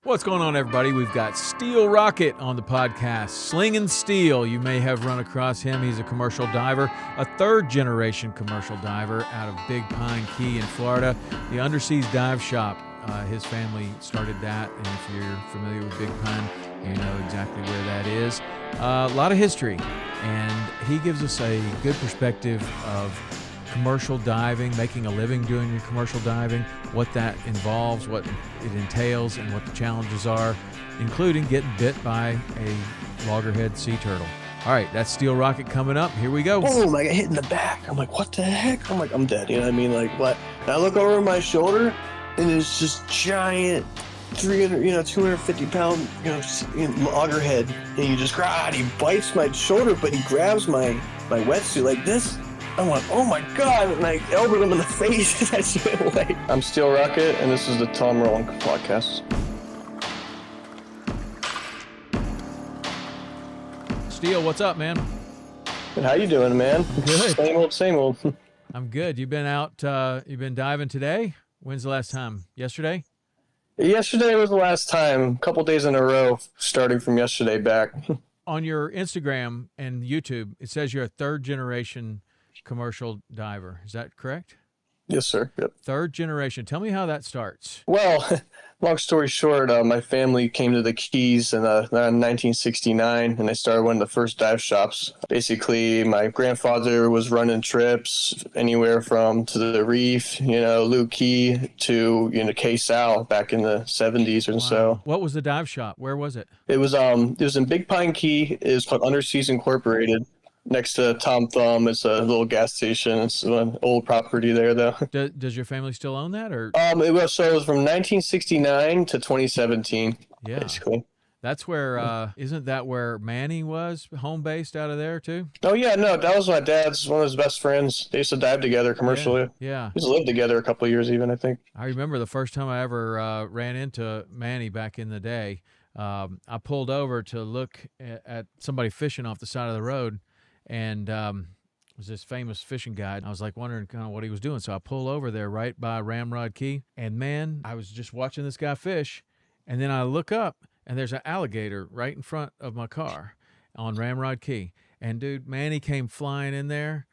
What's going on, everybody? We've got Steel Rockett on the podcast. Slinging Steel. You may have run across him. He's a commercial diver, a third-generation commercial diver out of Big Pine Key in Florida. The Underseas Dive Shop. His family started that, and if you're familiar with Big Pine, you know exactly where that is. A lot of history, and he gives us a good perspective of commercial diving, making a living doing your commercial diving, what that involves, what it entails, and what the challenges are, including getting bit by a loggerhead sea turtle. All right, that's Steel Rockett coming up. Here we go. Boom, I got hit in the back. I'm like, what the heck? I'm like, I'm dead. You know what I mean? Like, what? And I look over my shoulder, and there's this giant 250 pound, loggerhead. And you just, he bites my shoulder, but he grabs my wetsuit like this. I'm like, oh my God, and I elbowed him in the face. That's like. I'm Steel Rockett, and this is the Tom Rowland podcast. Steel, what's up, man? And how you doing, man? Good. Same old. I'm good. You've been out, you've been diving today? When's the last time? Yesterday? Yesterday was the last time. A couple days in a row, starting from yesterday back. On your Instagram and YouTube, it says you're a third-generation commercial diver. Is that correct? Yes, sir. Yep. Third generation. Tell me how that starts. Well, long story short, my family came to the Keys in 1969, and they started one of the first dive shops. Basically, my grandfather was running trips anywhere from to the Reef, Luke Key to Key Sal back in the 70s or Wow. so. What was the dive shop? Where was it? It was in Big Pine Key. It was called Underseas Incorporated. Next to Tom Thumb, it's a little gas station. It's an old property there, though. Does your family still own that, or? It was from 1969 to 2017. Yeah, basically. That's where. Isn't that where Manny was home based out of there too? Oh yeah, no, that was my dad's one of his best friends. They used to dive together commercially. Yeah. We used to live together a couple of years, even I think. I remember the first time I ever ran into Manny back in the day. I pulled over to look at somebody fishing off the side of the road. And it was this famous fishing guide. I was like wondering kind of what he was doing. So I pull over there right by Ramrod Key. And man, I was just watching this guy fish. And then I look up and there's an alligator right in front of my car on Ramrod Key. And dude, Manny came flying in there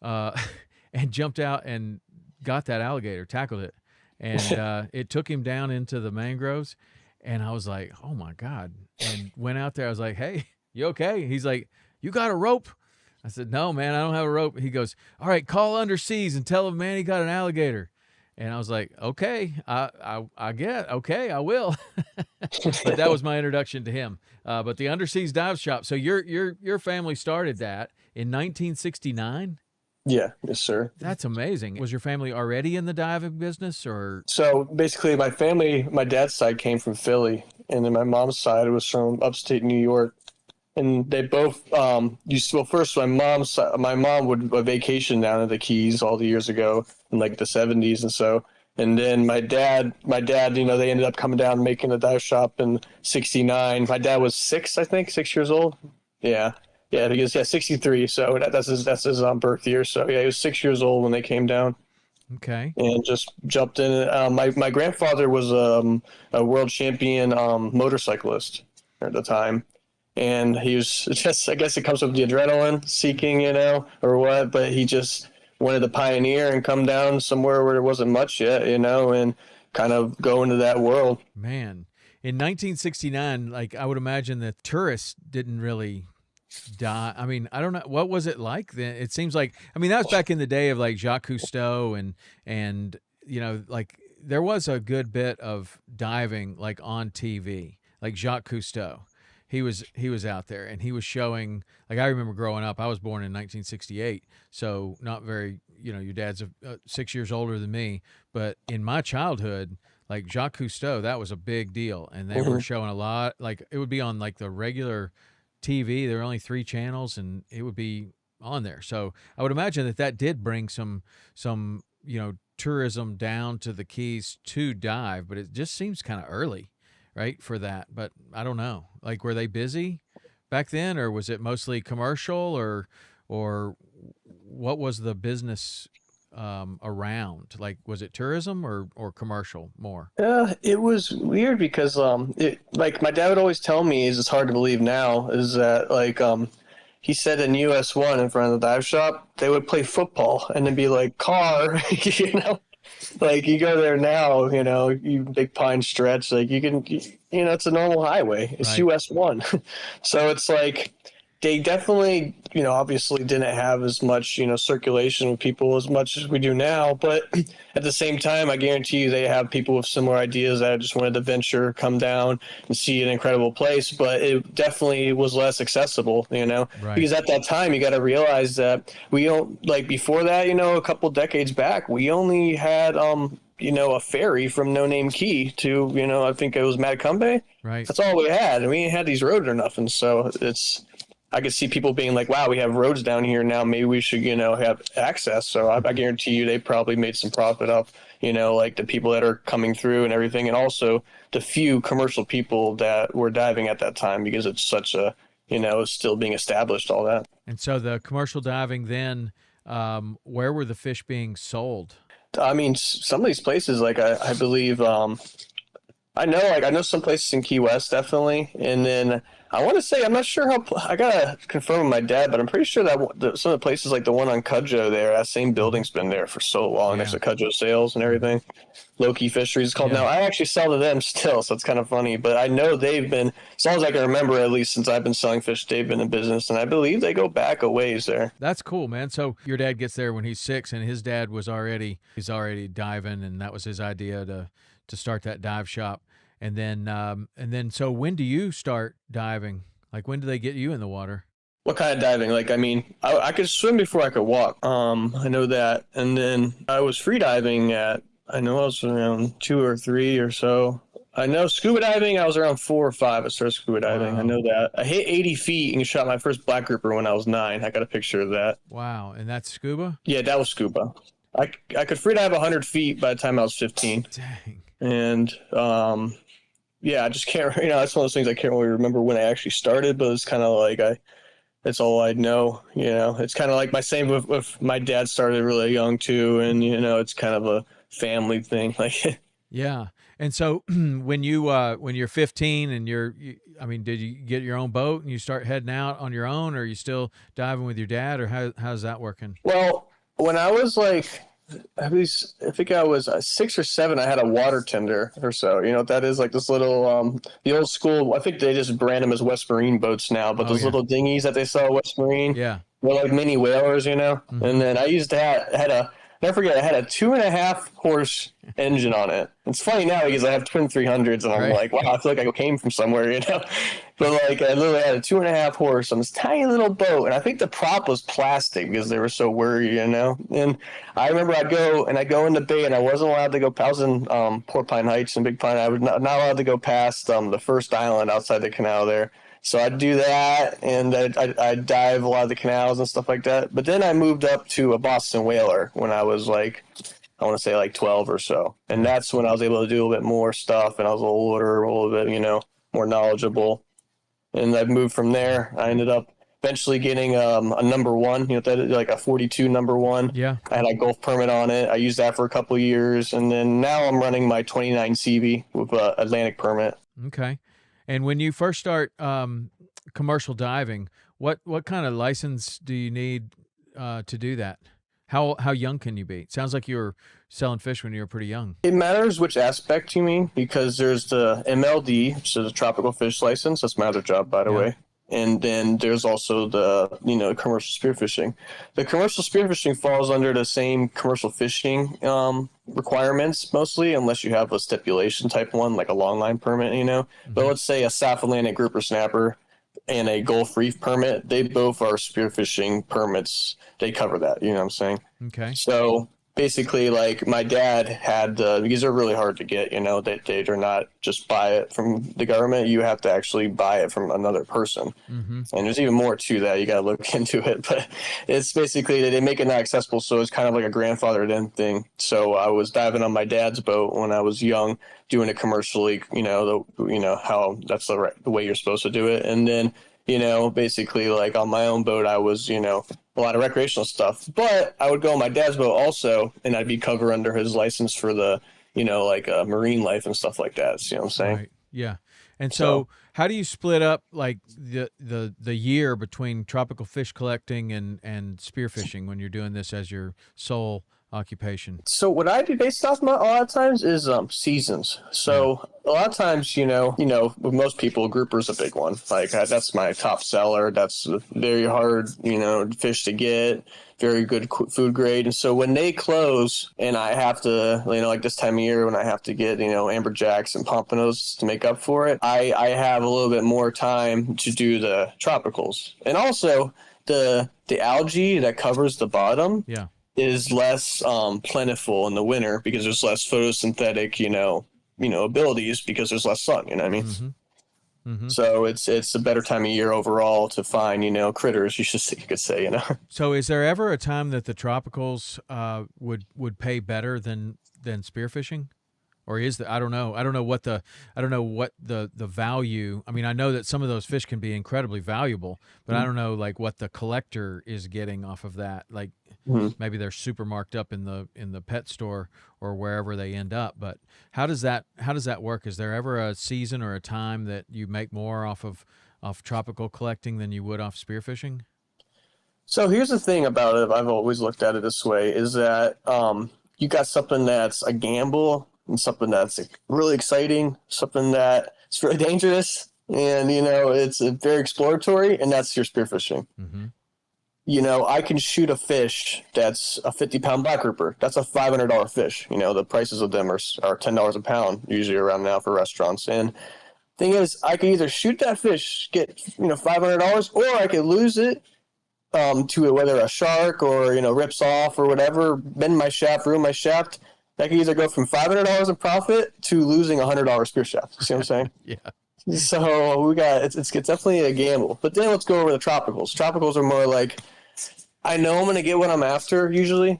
and jumped out and got that alligator, tackled it. And it took him down into the mangroves. And I was like, oh my God. And went out there. I was like, hey, you okay? He's like, you got a rope? I said, no, man, I don't have a rope. He goes, all right, call Underseas and tell him Manny got an alligator. And I was like, okay, I get, okay, I will. But that was my introduction to him. But the Underseas Dive Shop. So your family started that in 1969? Yeah, yes, sir. That's amazing. Was your family already in the diving business, or? So basically, my family, my dad's side came from Philly, and then my mom's side was from upstate New York. And they both first my mom would vacation down at the Keys all the years ago in like the 70s and so. And then my dad, they ended up coming down and making a dive shop in 69. My dad was 6 years old. Yeah, he was 63. So that's his birth year. So yeah, he was 6 years old when they came down. Okay. And just jumped in. My grandfather was a world champion motorcyclist at the time. And he was just, I guess it comes with the adrenaline seeking, or what, but he just wanted to pioneer and come down somewhere where there wasn't much yet, and kind of go into that world. Man, in 1969, like I would imagine that tourists didn't really die. I mean, I don't know. What was it like then? It seems like, I mean, that was back in the day of like Jacques Cousteau and like there was a good bit of diving like on TV, like Jacques Cousteau. He was out there and he was showing, like I remember growing up, I was born in 1968, so not very, your dad's 6 years older than me, but in my childhood, like Jacques Cousteau, that was a big deal. And they were showing a lot, like it would be on like the regular TV. There were only 3 channels and it would be on there. So I would imagine that did bring some, tourism down to the Keys to dive, but it just seems kind of early. Right, for that, but I don't know. Like, were they busy back then, or was it mostly commercial, or what was the business around? Like, was it tourism or commercial more? It was weird because like my dad would always tell me, is it's hard to believe now, is that like he said in US 1 in front of the dive shop, they would play football and then be like car, you know, like you go there now, you know, you Big Pine Stretch, like you know, it's a normal highway. It's Right. US 1, so it's like they definitely, you know, obviously didn't have as much, you know, circulation with people as much as we do now. But at the same time, I guarantee you they have people with similar ideas that just wanted to venture, come down and see an incredible place. But it definitely was less accessible, you know, Right. because at that time you got to realize that we don't, like before that, you know, a couple decades back, we only had, you know, a ferry from No Name Key to, you know, I think it was Matacumbe. Right. That's all we had. And we ain't had these roads or nothing. So I could see people being like, wow, we have roads down here now. Maybe we should, you know, have access. So I guarantee you they probably made some profit off, you know, like the people that are coming through and everything. And also the few commercial people that were diving at that time, because it's such a, you know, still being established, all that. And so the commercial diving then, where were the fish being sold? I mean, some of these places, like I believe, I know some places in Key West, definitely. And then I want to say, I'm not sure I got to confirm with my dad, but I'm pretty sure that some of the places like the one on Cudjoe there, that same building's been there for so long, next to Cudjoe Sales and everything. Low-key Fisheries is called now. I actually sell to them still, so it's kind of funny. But I know they've been, as long as I can remember, at least since I've been selling fish, they've been in business. And I believe they go back a ways there. That's cool, man. So your dad gets there when he's 6, and his dad he's already diving, and that was his idea to start that dive shop. And then so when do you start diving? Like, when do they get you in the water? What kind of diving? Like, I mean, I could swim before I could walk. I know that. And then I was free diving I know I was around 2 or 3 or so. I know scuba diving, I was around 4 or 5. I started scuba diving. Wow. I know that. I hit 80 feet and shot my first black grouper when I was 9. I got a picture of that. Wow. And that's scuba? Yeah, that was scuba. I could free dive 100 feet by the time I was 15. Dang. And, yeah, I just can't, you know, that's one of those things I can't really remember when I actually started, but it's kind of like that's all I know, you know. It's kind of like my same with my dad started really young too, and, you know, it's kind of a family thing. Like, yeah. And so when you're 15 and I mean, did you get your own boat and you start heading out on your own, or are you still diving with your dad, or how's that working? Well, when I was like, at least I think I was 6 or 7, I had a water tender or so. You know what that is? Like this little, the old school, I think they just brand them as West Marine boats now, but those little dinghies that they sell at West Marine, they're like mini whalers, you know? Mm-hmm. And then I used that, never forget, I had a 2.5 horse engine on it. It's funny now because I have twin 300s and I'm like, wow, I feel like I came from somewhere, you know? But like I literally had a 2.5 horse on this tiny little boat, and I think the prop was plastic because they were so worried, you know? And I remember I'd go in the bay, and I wasn't allowed to go. I was in Porcupine Heights and Big Pine. I was not allowed to go past the first island outside the canal there. So I'd do that, and I'd dive a lot of the canals and stuff like that. But then I moved up to a Boston whaler when I was like, I want to say like 12 or so. And that's when I was able to do a little bit more stuff, and I was a little older, a little bit, you know, more knowledgeable. And I moved from there. I ended up eventually getting a number 1, you know, that is like a 42 number 1. Yeah. I had a Gulf permit on it. I used that for a couple of years. And then now I'm running my 29 CV with an Atlantic permit. Okay. And when you first start commercial diving, what kind of license do you need to do that? How young can you be? It sounds like you were selling fish when you were pretty young. It matters which aspect you mean, because there's the MLD, which is a tropical fish license. That's my other job, by the way. And then there's also the, you know, commercial spearfishing. The commercial spearfishing falls under the same commercial fishing requirements mostly, unless you have a stipulation type one, like a long line permit, you know. Mm-hmm. But let's say a South Atlantic grouper snapper and a Gulf Reef permit, they both are spearfishing permits. They cover that, you know what I'm saying? Okay. So basically, like my dad had, because they're really hard to get, you know, they're not just buy it from the government. You have to actually buy it from another person. Mm-hmm. And there's even more to that. You got to look into it, but it's basically that they make it not accessible. So it's kind of like a grandfathered in thing. So I was diving on my dad's boat when I was young, doing it commercially, you know, how that's the way you're supposed to do it. And then basically like on my own boat, I was, a lot of recreational stuff. But I would go on my dad's boat also, and I'd be covered under his license for the, like marine life and stuff like that. You know what I'm saying? Right. Yeah. And So, so how do you split up like the year between tropical fish collecting and spearfishing when you're doing this as your sole occupation? so what I do based off my a lot of times is seasons. Yeah. So a lot of times, with most people, grouper's a big one. Like that's my top seller. That's a very hard, fish to get, very good food grade. And so when they close, and I have to, like this time of year when I have to get, amberjacks and pompanos to make up for it, I have a little bit more time to do the tropicals, and also the algae that covers the bottom Yeah. is less plentiful in the winter because there's less photosynthetic, abilities because there's less sun. You know what I mean? Mm-hmm. Mm-hmm. So it's a better time of year overall to find, critters. You could say. So is there ever a time that the tropicals would pay better than spearfishing? Or is I don't know. I don't know what the value. I mean, I know that some of those fish can be incredibly valuable, but I don't know like what the collector is getting off of that. Like maybe they're super marked up in the pet store or wherever they end up. But how does that work? Is there ever a season or a time that you make more off tropical collecting than you would off spearfishing? So here's the thing about it. I've always looked at it this way: is that you got something that's a gamble and something that's really exciting, something that's very dangerous, and it's very exploratory, and that's your spearfishing. Mm-hmm. I can shoot a fish that's a 50-pound black grouper. That's a $500 fish. The prices of them are $10 a pound usually around now for restaurants. And thing is, I can either shoot that fish, get $500, or I could lose it to whether a shark or rips off or whatever, bend my shaft, ruin my shaft. That could either go from $500 in profit to losing $100 spear shaft. You see what I'm saying? Yeah. So we got it's definitely a gamble. But then let's go over the tropicals. Tropicals are more like, I know I'm going to get what I'm after usually,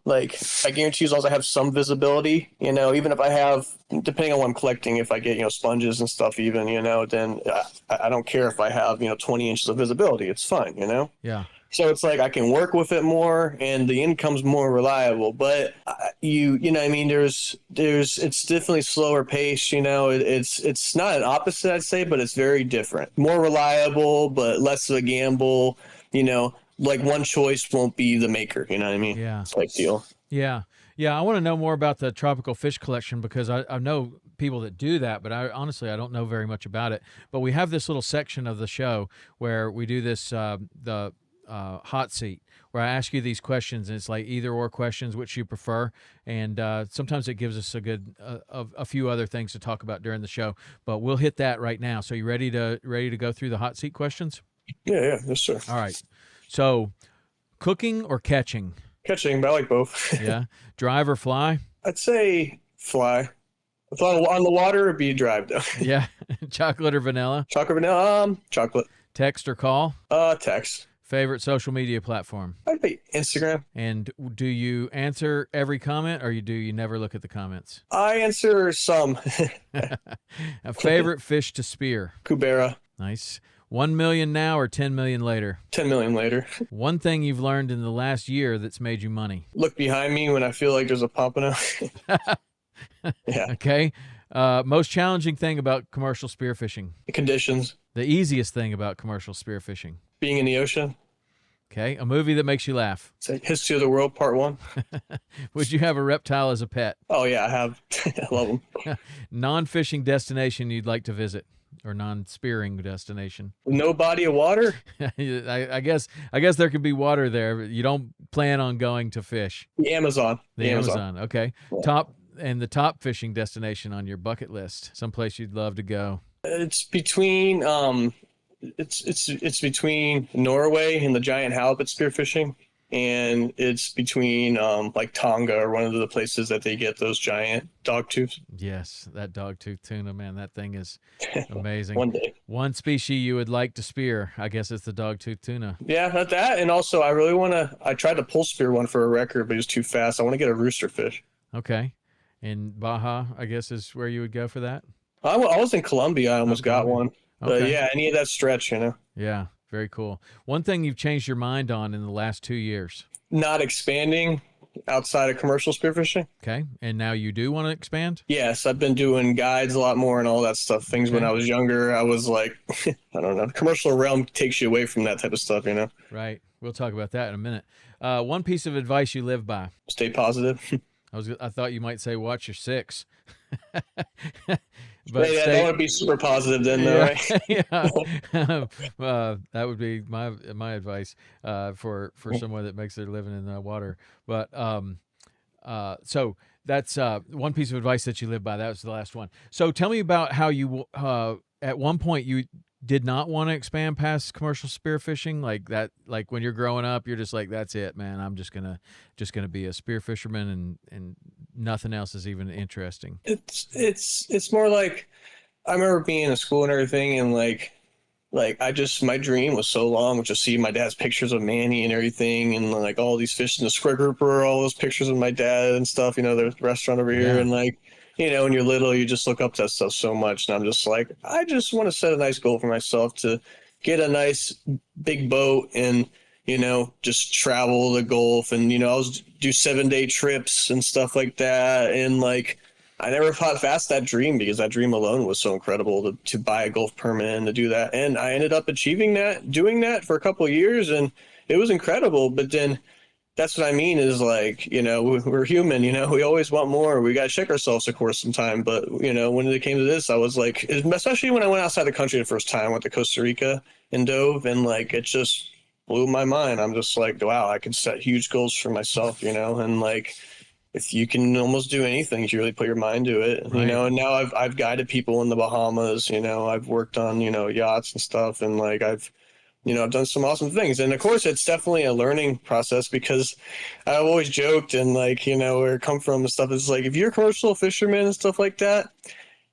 like I guarantee as long as I have some visibility, even if I have, depending on what I'm collecting, if I get, sponges and stuff even, then I don't care if I have, 20 inches of visibility. It's fine, Yeah. So it's like I can work with it more and the income's more reliable, but you know what I mean, it's definitely slower pace, it's not an opposite, I'd say, but it's very different, more reliable, but less of a gamble, like one choice won't be the maker, you know what I mean? Yeah. Type deal. Yeah. Yeah. I want to know more about the tropical fish collection because I know people that do that, but I don't know very much about it. But we have this little section of the show where we do this, the hot seat, where I ask you these questions, and it's like either or questions, which you prefer. And sometimes it gives us a few other things to talk about during the show, but we'll hit that right now. So you ready to go through the hot seat questions? Yeah, yes, sir. All right. So cooking or catching? Catching, but I like both. Yeah. Drive or fly? I'd say fly. If on the water, it'd be drive though. Yeah. Chocolate or vanilla? Chocolate, vanilla, chocolate. Text or call? Text. Favorite social media platform? I'd be Instagram. And do you answer every comment, or do you never look at the comments? I answer some. A favorite fish to spear? Cubera. Nice. 1 million now or 10 million later? 10 million later. One thing you've learned in the last year that's made you money? Look behind me when I feel like there's a pompano. Yeah. Okay. Most challenging thing about commercial spearfishing? The conditions. The easiest thing about commercial spearfishing? Being in the ocean. Okay. A movie that makes you laugh? It's like History of the World Part 1. Would you have a reptile as a pet? Oh, yeah, I have. I love them. Non-fishing destination you'd like to visit? Or non-spearing destination? No body of water? I guess there could be water there, but you don't plan on going to fish. The Amazon. The Amazon. Okay. Yeah. The top fishing destination on your bucket list. Someplace you'd love to go. It's between it's between Norway and the giant halibut spearfishing, and it's between like Tonga or one of the places that they get those giant dogtooths. Yes, that dogtooth tuna, man, that thing is amazing. One day. One species you would like to spear, I guess it's the dogtooth tuna. Yeah, not that, and also I tried to pull spear one for a record, but it was too fast. I want to get a rooster fish. Okay. And Baja, I guess, is where you would go for that? I was in Colombia. I almost got one. But Okay. yeah, any of that stretch, Yeah. Very cool. One thing you've changed your mind on in the last 2 years. not expanding outside of commercial spearfishing. Okay. And now you do want to expand? Yes, I've been doing guides a lot more and all that stuff. Things when Okay. I was younger, I was like, I don't know, the commercial realm takes you away from that type of stuff. Right. We'll talk about that in a minute. One piece of advice you live by. Stay positive. I thought you might say watch your six. But Yeah, that stay. would be super positive then, though, Yeah, right? yeah. That would be my advice for someone that makes their living in the water. But so that's one piece of advice that you live by. That was the last one. So tell me about how you at one point you did not want to expand past commercial spearfishing, like that. Like when you're growing up, you're just like, that's it, man. I'm just gonna be a spear fisherman, and nothing else is even interesting. It's more like I remember being in school and everything, and like I just my dream was so long was just see my dad's pictures of Manny and everything, and like all these fish in the square grouper, all those pictures of my dad and stuff. The restaurant over here, Yeah. and like when you're little, you just look up to that stuff so much, and I'm just like, I just want to set a nice goal for myself to get a nice big boat and just travel the Gulf, and I was do 7-day trips and stuff like that, and like I never fought fast that dream because that dream alone was so incredible to buy a Gulf permit and to do that. And I ended up achieving that, doing that for a couple of years, and it was incredible. But then that's what I mean is like, we're human, we always want more. We got to check ourselves, of course, sometime. But, when it came to this, I was like, especially when I went outside the country the first time, I went to Costa Rica and dove, and like, it just blew my mind. I'm just like, wow, I can set huge goals for myself, and like, if you can almost do anything if you really put your mind to it, Right. and now I've guided people in the Bahamas, I've worked on, yachts and stuff, and like I've done some awesome things. And of course it's definitely a learning process because I've always joked and like, where it come from and stuff is like if you're a commercial fisherman and stuff like that,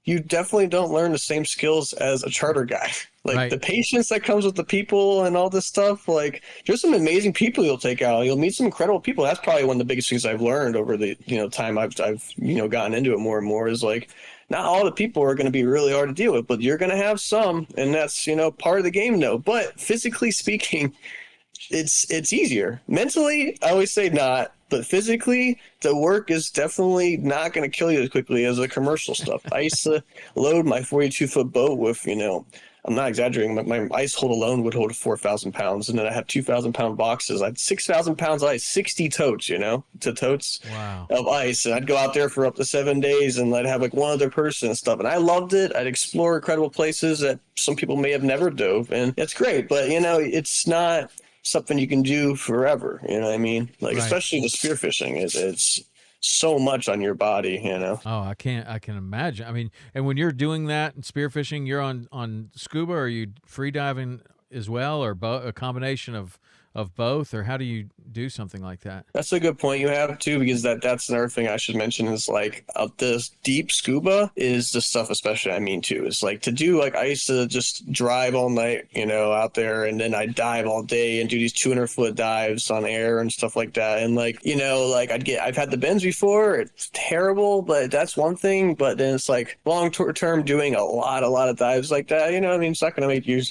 you definitely don't learn the same skills as a charter guy. Like Right. the patience that comes with the people and all this stuff, like there's some amazing people you'll take out. You'll meet some incredible people. That's probably one of the biggest things I've learned over the, time I've gotten into it more and more is like not all the people are going to be really hard to deal with, but you're going to have some, and that's, part of the game though. But physically speaking, it's easier. Mentally, I always say not, but physically, the work is definitely not going to kill you as quickly as the commercial stuff. I used to load my 42-foot boat with, I'm not exaggerating, my ice hold alone would hold 4,000 pounds, and then I have 2,000-pound boxes. I had 6,000 pounds of ice, 60 totes, to totes Wow. of ice, and I'd go out there for up to 7 days, and I'd have like one other person and stuff, and I loved it. I'd explore incredible places that some people may have never dove, and it's great, but it's not something you can do forever. You know what I mean? Like, Right. especially the spearfishing, it's so much on your body. Oh, I can imagine. I mean, and when you're doing that and spearfishing, you're on scuba, or are you free diving as well, or a combination of both, or how do you do something like that? That's a good point you have too, because that's another thing I should mention is like this deep scuba is the stuff, especially I mean too. It's like to do like I used to just drive all night, out there, and then I dive all day and do these 200-foot dives on air and stuff like that. And like like I've had the bends before. It's terrible, but that's one thing. But then it's like long term doing a lot of dives like that. I mean, it's not going to make you,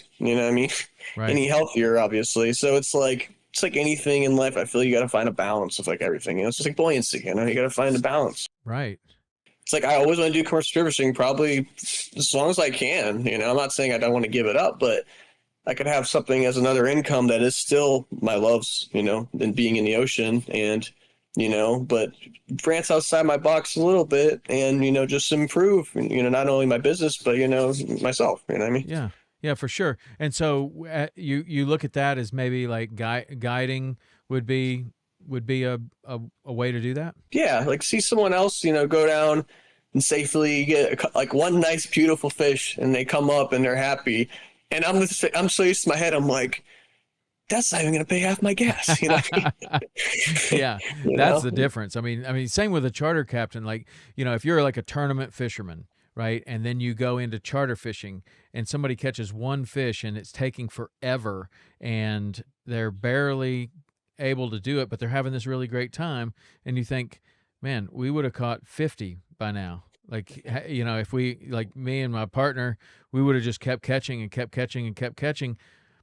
Right. any healthier, obviously. So it's like anything in life. I feel you got to find a balance of like everything. It's just like buoyancy. You got to find a balance. Right. It's like I always want to do commercial spearfishing, probably as long as I can. I'm not saying I don't want to give it up, but I could have something as another income that is still my loves. Than being in the ocean and. But branch outside my box a little bit and, just improve, not only my business, but, myself, you know what I mean? Yeah. Yeah, for sure. And so you look at that as maybe like guiding would be a way to do that. Yeah. Like see someone else, go down and safely get like one nice, beautiful fish and they come up and they're happy. And I'm so used to my head. I'm like, that's not even going to pay half my gas, Yeah, You that's know? the difference. I mean, same with a charter captain. Like, if you're like a tournament fisherman, right, and then you go into charter fishing, and somebody catches one fish, and it's taking forever, and they're barely able to do it, but they're having this really great time, and you think, man, we would have caught 50 by now. Like, you know, if we, like me and my partner, we would have just kept catching and kept catching and kept catching.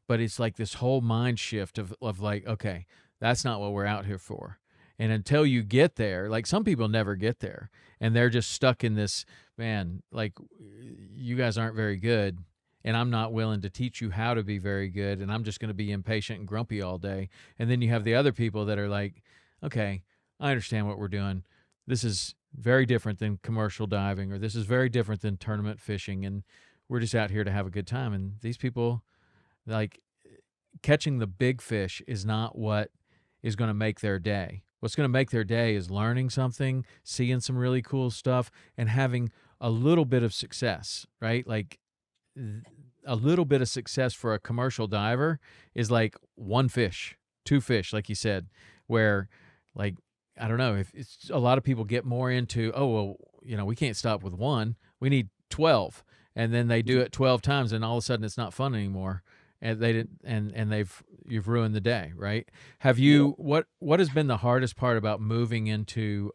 But it's like this whole mind shift of like, okay, that's not what we're out here for. And until you get there, like some people never get there and they're just stuck in this, man, like you guys aren't very good. And I'm not willing to teach you how to be very good. And I'm just going to be impatient and grumpy all day. And then you have the other people that are like, okay, I understand what we're doing. This is very different than commercial diving, or this is very different than tournament fishing. And we're just out here to have a good time. And these people, like, catching the big fish is not what is going to make their day. What's going to make their day is learning something, seeing some really cool stuff, and having a little bit of success, right? Like a little bit of success for a commercial diver is like one fish, two fish, like you said, where like, I don't know if it's a lot of people get more into, oh, well, you know, we can't stop with one. We need 12. And then they do it 12 times and all of a sudden it's not fun anymore. And they didn't, and you've ruined the day, right? Have Yeah. you, what has been the hardest part about moving into,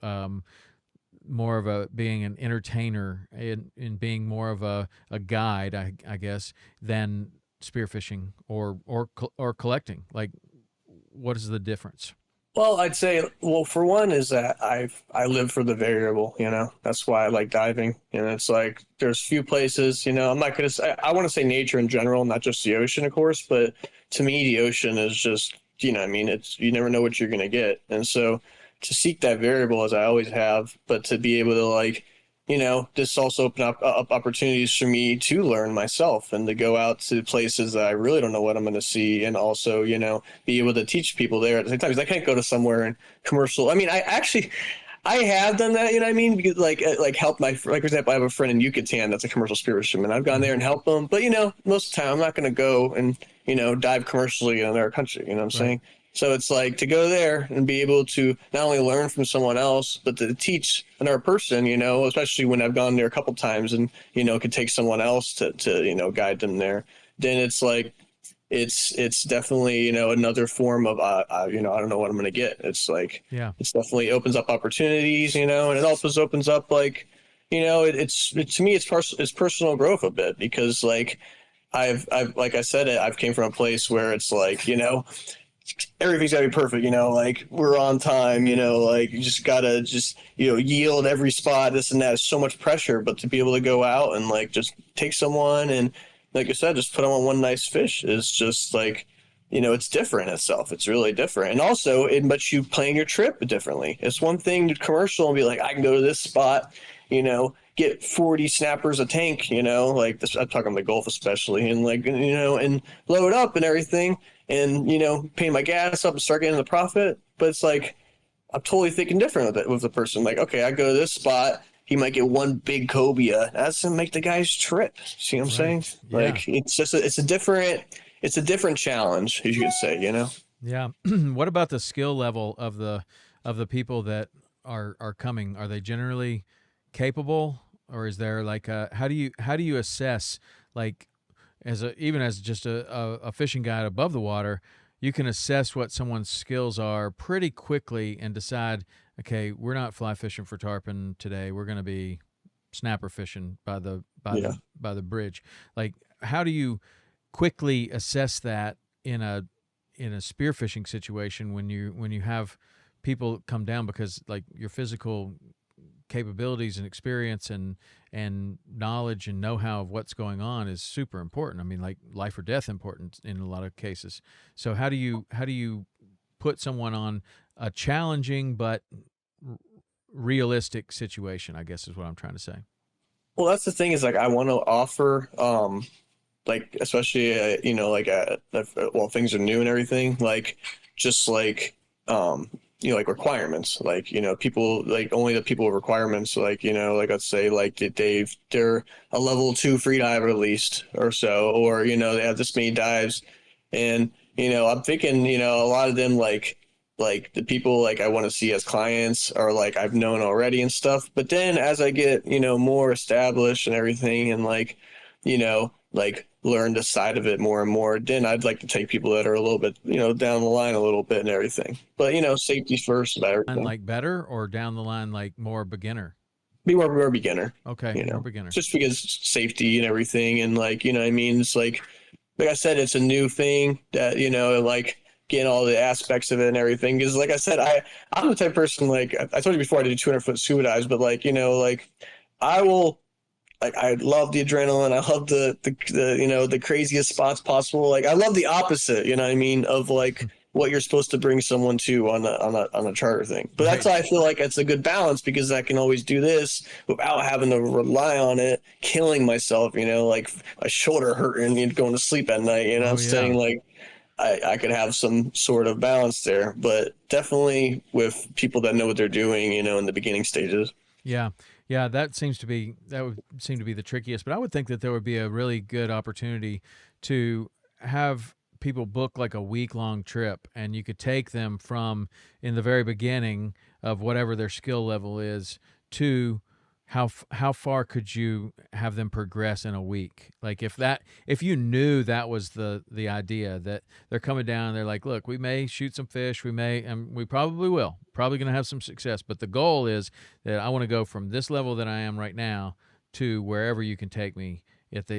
more of a being an entertainer in being more of a guide, I guess, than spearfishing or collecting? Like, what is the difference? Well, I'd say, well, for one, is that I live for the variable, you know. That's why I like diving. You know, it's like there's few places, you know. I'm not gonna say I want to say nature in general, not just the ocean, of course, but to me, the ocean is just, you know, I mean, it's you never know what you're gonna get, and so to seek that variable as I always have, but to be able to like, you know, this also open up opportunities for me to learn myself and to go out to places that I really don't know what I'm going to see, and also, you know, be able to teach people there at the same time. Because I can't go to somewhere in commercial. I mean, I actually, I have done that, you know what I mean? Because like help my, like for example, I have a friend in Yucatan that's a commercial spearfisherman. I've gone Mm-hmm. there and helped them, but you know, most of the time I'm not going to go and, you know, dive commercially in their country. You know what I'm Right. saying? So it's like to go there and be able to not only learn from someone else, but to teach another person, you know, especially when I've gone there a couple times and, you know, could take someone else to, you know, guide them there. Then it's like, it's definitely, you know, another form of, you know, I don't know what I'm going to get. It's like, Yeah. it's definitely opens up opportunities, you know, and it also opens up like, you know, to me, it's personal growth a bit because like, like I said, I've came from a place where it's like, you know, everything's gotta be perfect, you know, like we're on time, you know, like you just gotta just, you know, yield every spot, this and that is so much pressure, but to be able to go out and like just take someone and like I said, just put them on one nice fish is just like, you know, it's different itself. It's really different. And also it lets you plan your trip differently. It's one thing to commercial and be like, I can go to this spot, you know, get 40 snappers a tank, you know, like this, I'm talking the Gulf especially, and like, you know, and load up and everything and, you know, pay my gas up and start getting the profit. But it's like, I'm totally thinking different with it with the person. Like, okay, I go to this spot, he might get one big cobia. That's gonna make the guy's trip. See what I'm Right. saying? Yeah. Like, it's just it's a different challenge, as you could say, you know? Yeah. What about the skill level of the people that are coming? Are they generally capable, or is there like a, how do you assess, like, as a, even as just a fishing guide above the water, you can assess what someone's skills are pretty quickly and decide, okay, we're not fly fishing for tarpon today. We're going to be snapper fishing Yeah. by the bridge. Like, how do you quickly assess that in a spearfishing situation when you have people come down, because like your physical capabilities and experience and knowledge and know-how of what's going on is super important. I mean, like life or death important in a lot of cases. So how do you put someone on a challenging but realistic situation, I guess is what I'm trying to say. Well, that's the thing is like I want to offer, like especially you know like well things are new and everything like just like you know like requirements like you know people like only the people with requirements like you know like let's say like they're a level 2 free diver at least or so or you know they have this many dives and you know I'm thinking you know a lot of them like the people like I want to see as clients are like I've known already and stuff but then as I get you know more established and everything and like you know, like learn the side of it more and more. Then I'd like to take people that are a little bit, you know, down the line a little bit and everything. But you know, safety first about And everything. like better, or down the line like more beginner? be more beginner, Okay, you more know, beginner. just because safety and everything. And like, you know what I mean? It's like I said, it's a new thing that, you know, like getting all the aspects of it and everything. Because like I said, I'm the type of person, like I told you before, I did 200-foot scuba dives, but like, you know, like I will, like I love the adrenaline. I love the you know, the craziest spots possible. Like I love the opposite, you know what I mean, of like what you're supposed to bring someone to on a charter thing. But that's Right. why I feel like it's a good balance, because I can always do this without having to rely on it, killing myself, you know, like my shoulder hurting and going to sleep at night. You know what Oh I'm yeah. saying? Like I could have some sort of balance there, but definitely with people that know what they're doing, you know, in the beginning stages. Yeah. Yeah, that would seem to be the trickiest, but I would think that there would be a really good opportunity to have people book like a week-long trip, and you could take them from in the very beginning of whatever their skill level is to how far could you have them progress in a week? Like if you knew that was the idea, that they're coming down, they're like, look, we may shoot some fish, we may, and we probably will, probably going to have some success, but the goal is that I want to go from this level that I am right now to wherever you can take me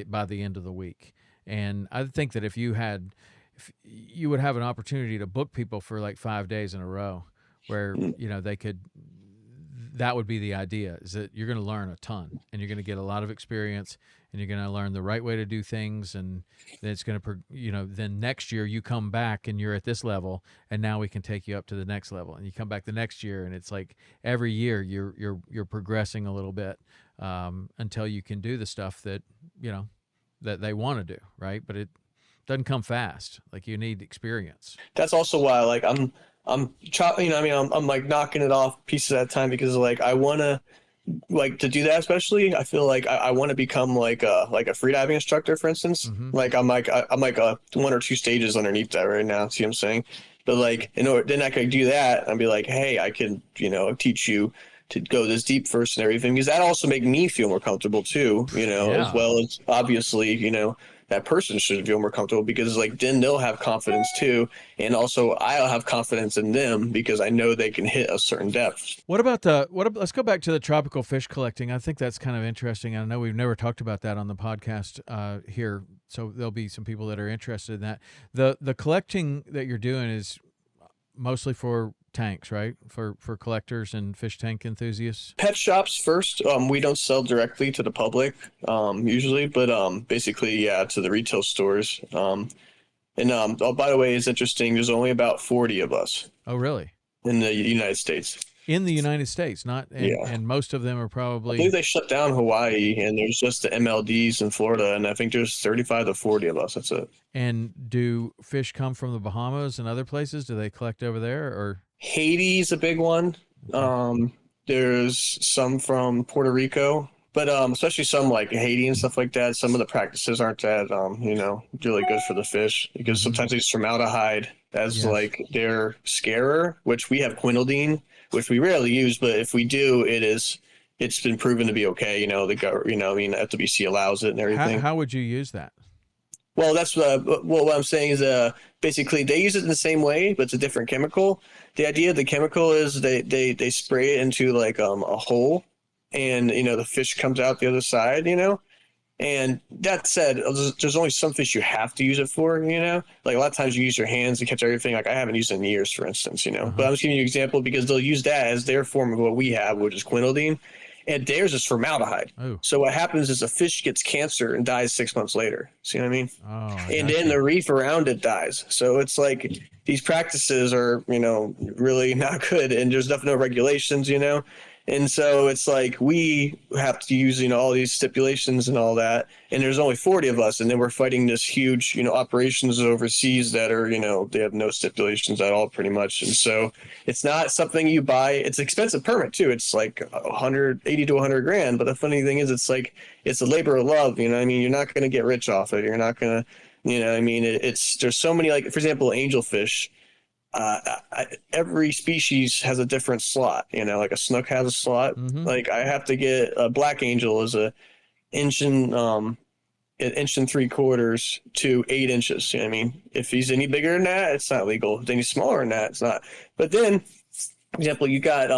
by the end of the week. And I think that if you would have an opportunity to book people for like 5 days in a row, where you know they could, that would be the idea, is that you're going to learn a ton and you're going to get a lot of experience and you're going to learn the right way to do things. And then it's going to, you know, then next year you come back and you're at this level, and now we can take you up to the next level, and you come back the next year, and it's like every year you're progressing a little bit, until you can do the stuff that, you know, that they want to do. Right. But it doesn't come fast. Like you need experience. That's also why, like, I'm chopping, you know, I mean, I'm like knocking it off pieces at a time, because like I want to, like, to do that. Especially I feel like I want to become like a freediving instructor, for instance. Mm-hmm. Like I'm like one or two stages underneath that right now, see what I'm saying? But like, in order, then I could do that and be like, hey, I can, you know, teach you to go this deep first and everything, because that also make me feel more comfortable too, you know, as Yeah. well as obviously, you know, that person should feel more comfortable, because like then they'll have confidence too, and also I'll have confidence in them because I know they can hit a certain depth. What about let's go back to the tropical fish collecting. I think that's kind of interesting. I know we've never talked about that on the podcast here, so there'll be some people that are interested in that. The collecting that you're doing is mostly for tanks, right? For collectors and fish tank enthusiasts. Pet shops first. We don't sell directly to the public, usually, but basically, yeah, to the retail stores. And oh, by the way, it's interesting. There's only about 40 of us Oh, really? in the United States. In the United States, not Yeah. and most of them are I believe probably. they shut down Hawaii, and there's just the MLDs in Florida, and I think there's 35 to 40 of us. That's it. And do fish come from the Bahamas and other places? Do they collect over there, or Haiti's a big one. okay? There's some from Puerto Rico, but especially some like Haiti and stuff like that. Some of the practices aren't that you know, really good for the fish, because Mm-hmm. sometimes they use formaldehyde as Yes. like their scarer, which we have quinidine, which we rarely use, but if we do, it's been proven to be okay. You know, you know, I mean, FWC allows it and everything. How would you use that? Well, that's what I'm saying is basically they use it in the same way, but it's a different chemical. The idea of the chemical is they spray it into like a hole, and you know the fish comes out the other side, you know. And that said, there's only some fish you have to use it for, you know. Like a lot of times you use your hands to catch everything. Like I haven't used it in years, for instance, you know. But Uh-huh. I'm just giving you an example because they'll use that as their form of what we have, which is quinidine, and theirs is formaldehyde. Oh. So what happens is a fish gets cancer and dies 6 months later. See what I mean? Oh, I And got then you. the reef around it dies. So it's like these practices are, you know, really not good, and there's definitely no regulations, you know. And so it's like we have to use, you know, all these stipulations and all that. And there's only 40 of us, and then we're fighting this huge, you know, operations overseas that are, you know, they have no stipulations at all, pretty much. And so it's not something you buy. It's an expensive permit too. It's like 180 to 100 grand. But the funny thing is, it's like it's a labor of love. You know what I mean? You're not going to get rich off it. You're not going to, you know what I mean? It's there's so many, like, for example, angelfish. Every species has a different slot, you know, like a snook has a slot. Mm-hmm. Like I have to get a black angel is a inch and an inch and 3/4 to 8 inches. You know what I mean? If he's any bigger than that, it's not legal. If he's smaller than that, it's not. But then, for example, you got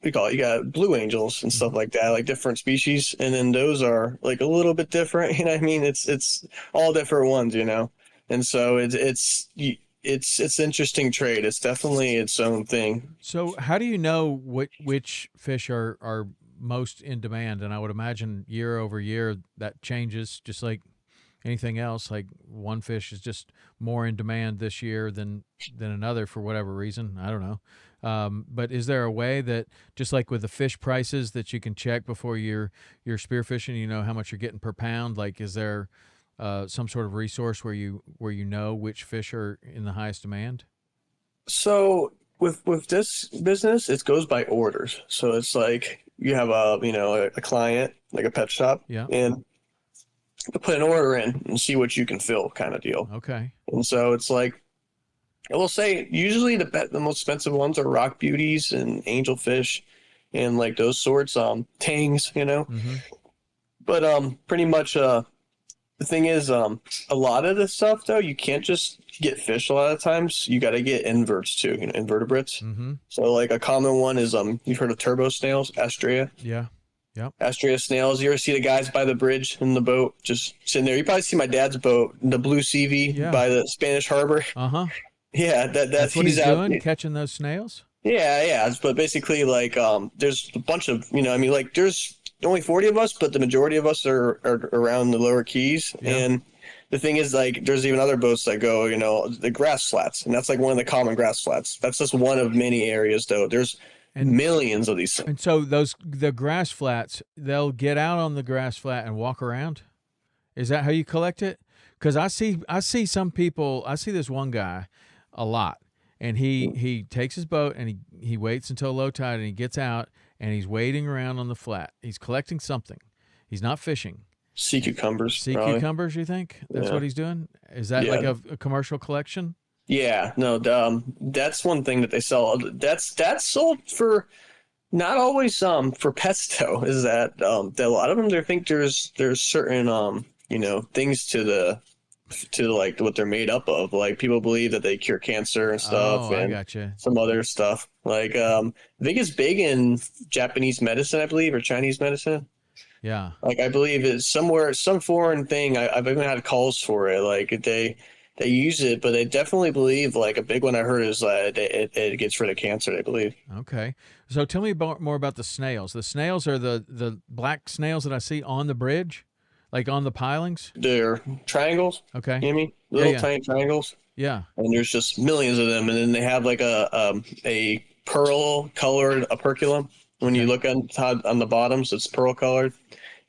we call it, you got blue angels and stuff Mhm. like that, like different species, and then those are like a little bit different. You know what I mean? It's all different ones, you know, and so it's interesting trade. It's definitely its own thing. So how do you know which fish are most in demand? And I would imagine year over year that changes, just like anything else. Like one fish is just more in demand this year than another for whatever reason. I don't know. But is there a way that, just like with the fish prices, that you can check before you're spearfishing? You know how much you're getting per pound. Like, is there some sort of resource where you know which fish are in the highest demand? So with this business, it goes by orders. So it's like you have a client like a pet shop, Yeah. and you put an order in and see what you can fill, kind of deal. Okay. And so it's like I will say, usually the most expensive ones are rock beauties and angelfish, and like those sorts, tangs, you know. Mm-hmm. But pretty much the thing is, a lot of this stuff though, you can't just get fish. A lot of times, you got to get inverts too, you know, invertebrates. Mm-hmm. So like a common one is you've heard of turbo snails, Astrea. Yeah. Yep. Astrea snails. You ever see the guys by the bridge in the boat just sitting there? You probably see my dad's boat, the blue CV Yeah. by the Spanish harbor. Uh-huh. Yeah, that's That's what he's he's out. doing, catching those snails. Yeah, yeah. But basically, like, there's a bunch of, I mean, like, there's only 40 of us, but the majority of us are around the lower keys. Yeah. And the thing is, like, there's even other boats that go, the grass flats. And that's like one of the common grass flats. That's just one of many areas, though. There's And millions of these things. and so the grass flats, they'll get out on the grass flat and walk around. Is that how you collect it? Because I see some people. I see this one guy a lot, and he takes his boat and he waits until low tide and he gets out and he's wading around on the flat. He's collecting something. He's not fishing. Sea cucumbers, Sea probably. cucumbers, you think? That's Yeah. what he's doing? Is that Yeah. like a commercial collection? Yeah, no, that's one thing that they sell. That's sold for not always for pets though. Is that a lot of them they think there's certain things to like what they're made up of. Like people believe that they cure cancer and stuff, Oh, I and gotcha. some other stuff. Like I think it's big in Japanese medicine, I believe, or Chinese medicine. Yeah. Like I believe it's somewhere some foreign thing. I've even had calls for it. Like they use it, but they definitely believe like a big one I heard is it gets rid of cancer. They believe. Okay. So tell me more about the snails. The snails are the black snails that I see on the bridge, like on the pilings. They're triangles. Okay. You know what I mean? Yeah, Little yeah. tiny triangles, Yeah. and there's just millions of them. And then they have like a pearl colored operculum. When you Okay. look on the bottoms, it's pearl colored.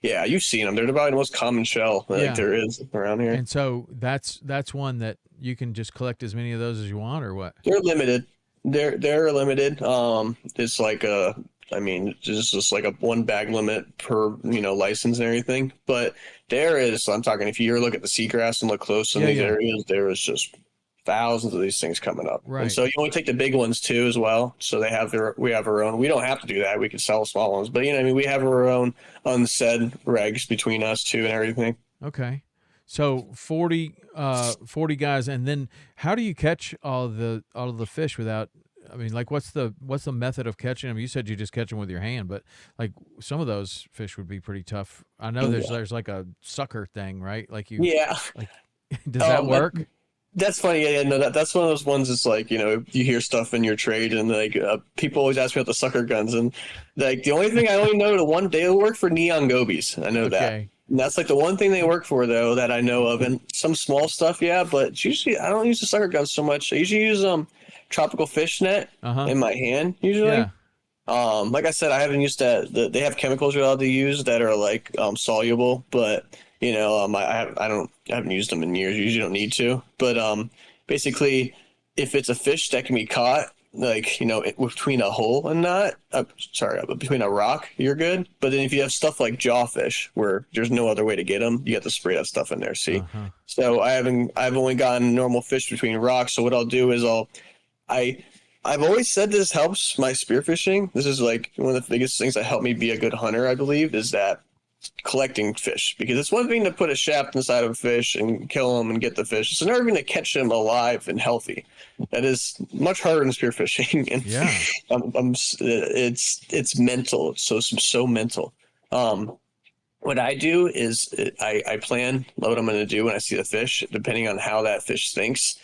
Yeah, you've seen them. They're probably the most common shell that, Yeah. like there is around here. And so that's one that you can just collect as many of those as you want, or what? They're limited. They're limited. It's like I mean, it's just like a one bag limit per license and everything. But there is. I'm talking. If you look at the seagrass and look close in Yeah, these yeah. areas, there is just thousands of these things coming up. Right. And so you only take the big ones too as well. So we have our own. We don't have to do that. We can sell small ones, but I mean, we have our own unsaid regs between us too and everything. Okay. So 40 guys, and then how do you catch all of the fish without? I mean, like, what's the method of catching them? You said you just catch them with your hand, but like some of those fish would be pretty tough. I know there's like a sucker thing, right? Like Yeah. like, does that work? That's funny. Yeah, no, that's one of those ones. It's like you hear stuff in your trade, and like people always ask me about the sucker guns, and like the only thing I only know they work for neon gobies. I know that. Okay. And that's like the one thing they work for though that I know of, and some small stuff, yeah. But it's usually I don't use the sucker guns so much. I usually use tropical fish net Uh-huh. in my hand usually. Yeah. Like I said, I haven't used that. They have chemicals you're allowed to use that are like soluble, but I haven't used them in years. You usually don't need to, but basically, if it's a fish that can be caught, like between a hole and not, between a rock, you're good. But then if you have stuff like jawfish, where there's no other way to get them, you have to spray that stuff in there. See, Uh-huh. so I've only gotten normal fish between rocks. So what I'll do is I've always said this helps my spearfishing. This is like one of the biggest things that helped me be a good hunter, I believe, is that collecting fish, because it's one thing to put a shaft inside of a fish and kill them and get the fish. It's another thing to catch them alive and healthy. That is much harder than spearfishing. And Yeah. it's mental. It's so mental. What I do is I plan what I'm going to do when I see the fish, depending on how that fish thinks,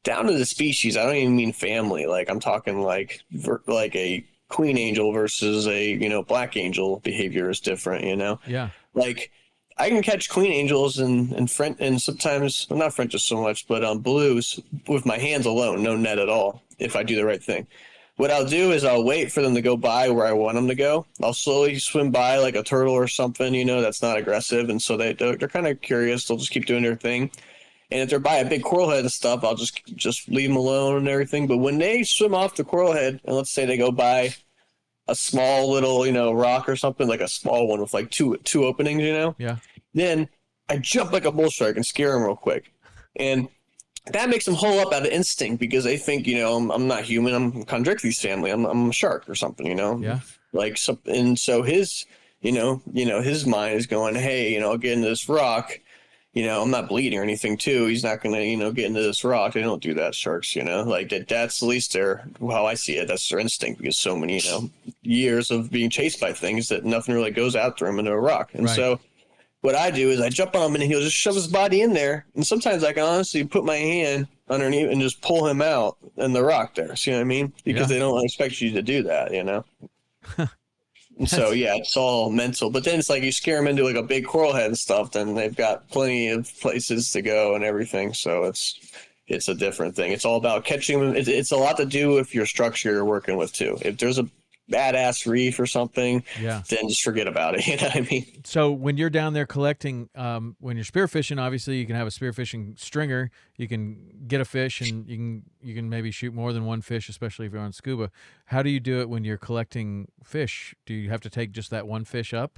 down to the species. I don't even mean family. Like I'm talking like a queen angel versus a, black angel behavior is different, Yeah. like I can catch queen angels and sometimes, well, not Frenches so much, but blues with my hands alone, no net at all, if I do the right thing. What I'll do is I'll wait for them to go by where I want them to go. I'll slowly swim by like a turtle or something, that's not aggressive. And so they're kind of curious. They'll just keep doing their thing. And if they're by a big coral head and stuff, I'll just leave them alone and everything. But when they swim off the coral head, and let's say they go by a small little, rock or something, like a small one with like two openings, Yeah. then I jump like a bull shark and scare them real quick. And that makes them hole up out of instinct, because they think, I'm not human. I'm Chondrichthyes family. I'm a shark or something, Yeah. like something. And so his, his mind is going, hey, I'll get into this rock. I'm not bleeding or anything too. He's not going to, get into this rock. They don't do that, sharks, like that's at least how I see it. That's their instinct, because so many, years of being chased by things that nothing really goes after him into a rock. And Right. so what I do is I jump on him and he'll just shove his body in there. And sometimes I can honestly put my hand underneath and just pull him out in the rock there. See what I mean? Because they don't expect you to do that, And so, it's all mental. But then it's like you scare them into like a big coral head and stuff, then they've got plenty of places to go and everything. So it's a different thing. It's all about catching them. It's a lot to do with your structure you're working with too. If there's a badass reef or something, then just forget about it. You know what I mean? So when you're down there collecting, when you're spearfishing, obviously you can have a spearfishing stringer. You can get a fish, and you can maybe shoot more than one fish, especially if you're on scuba. How do you do it when you're collecting fish? Do you have to take just that one fish up,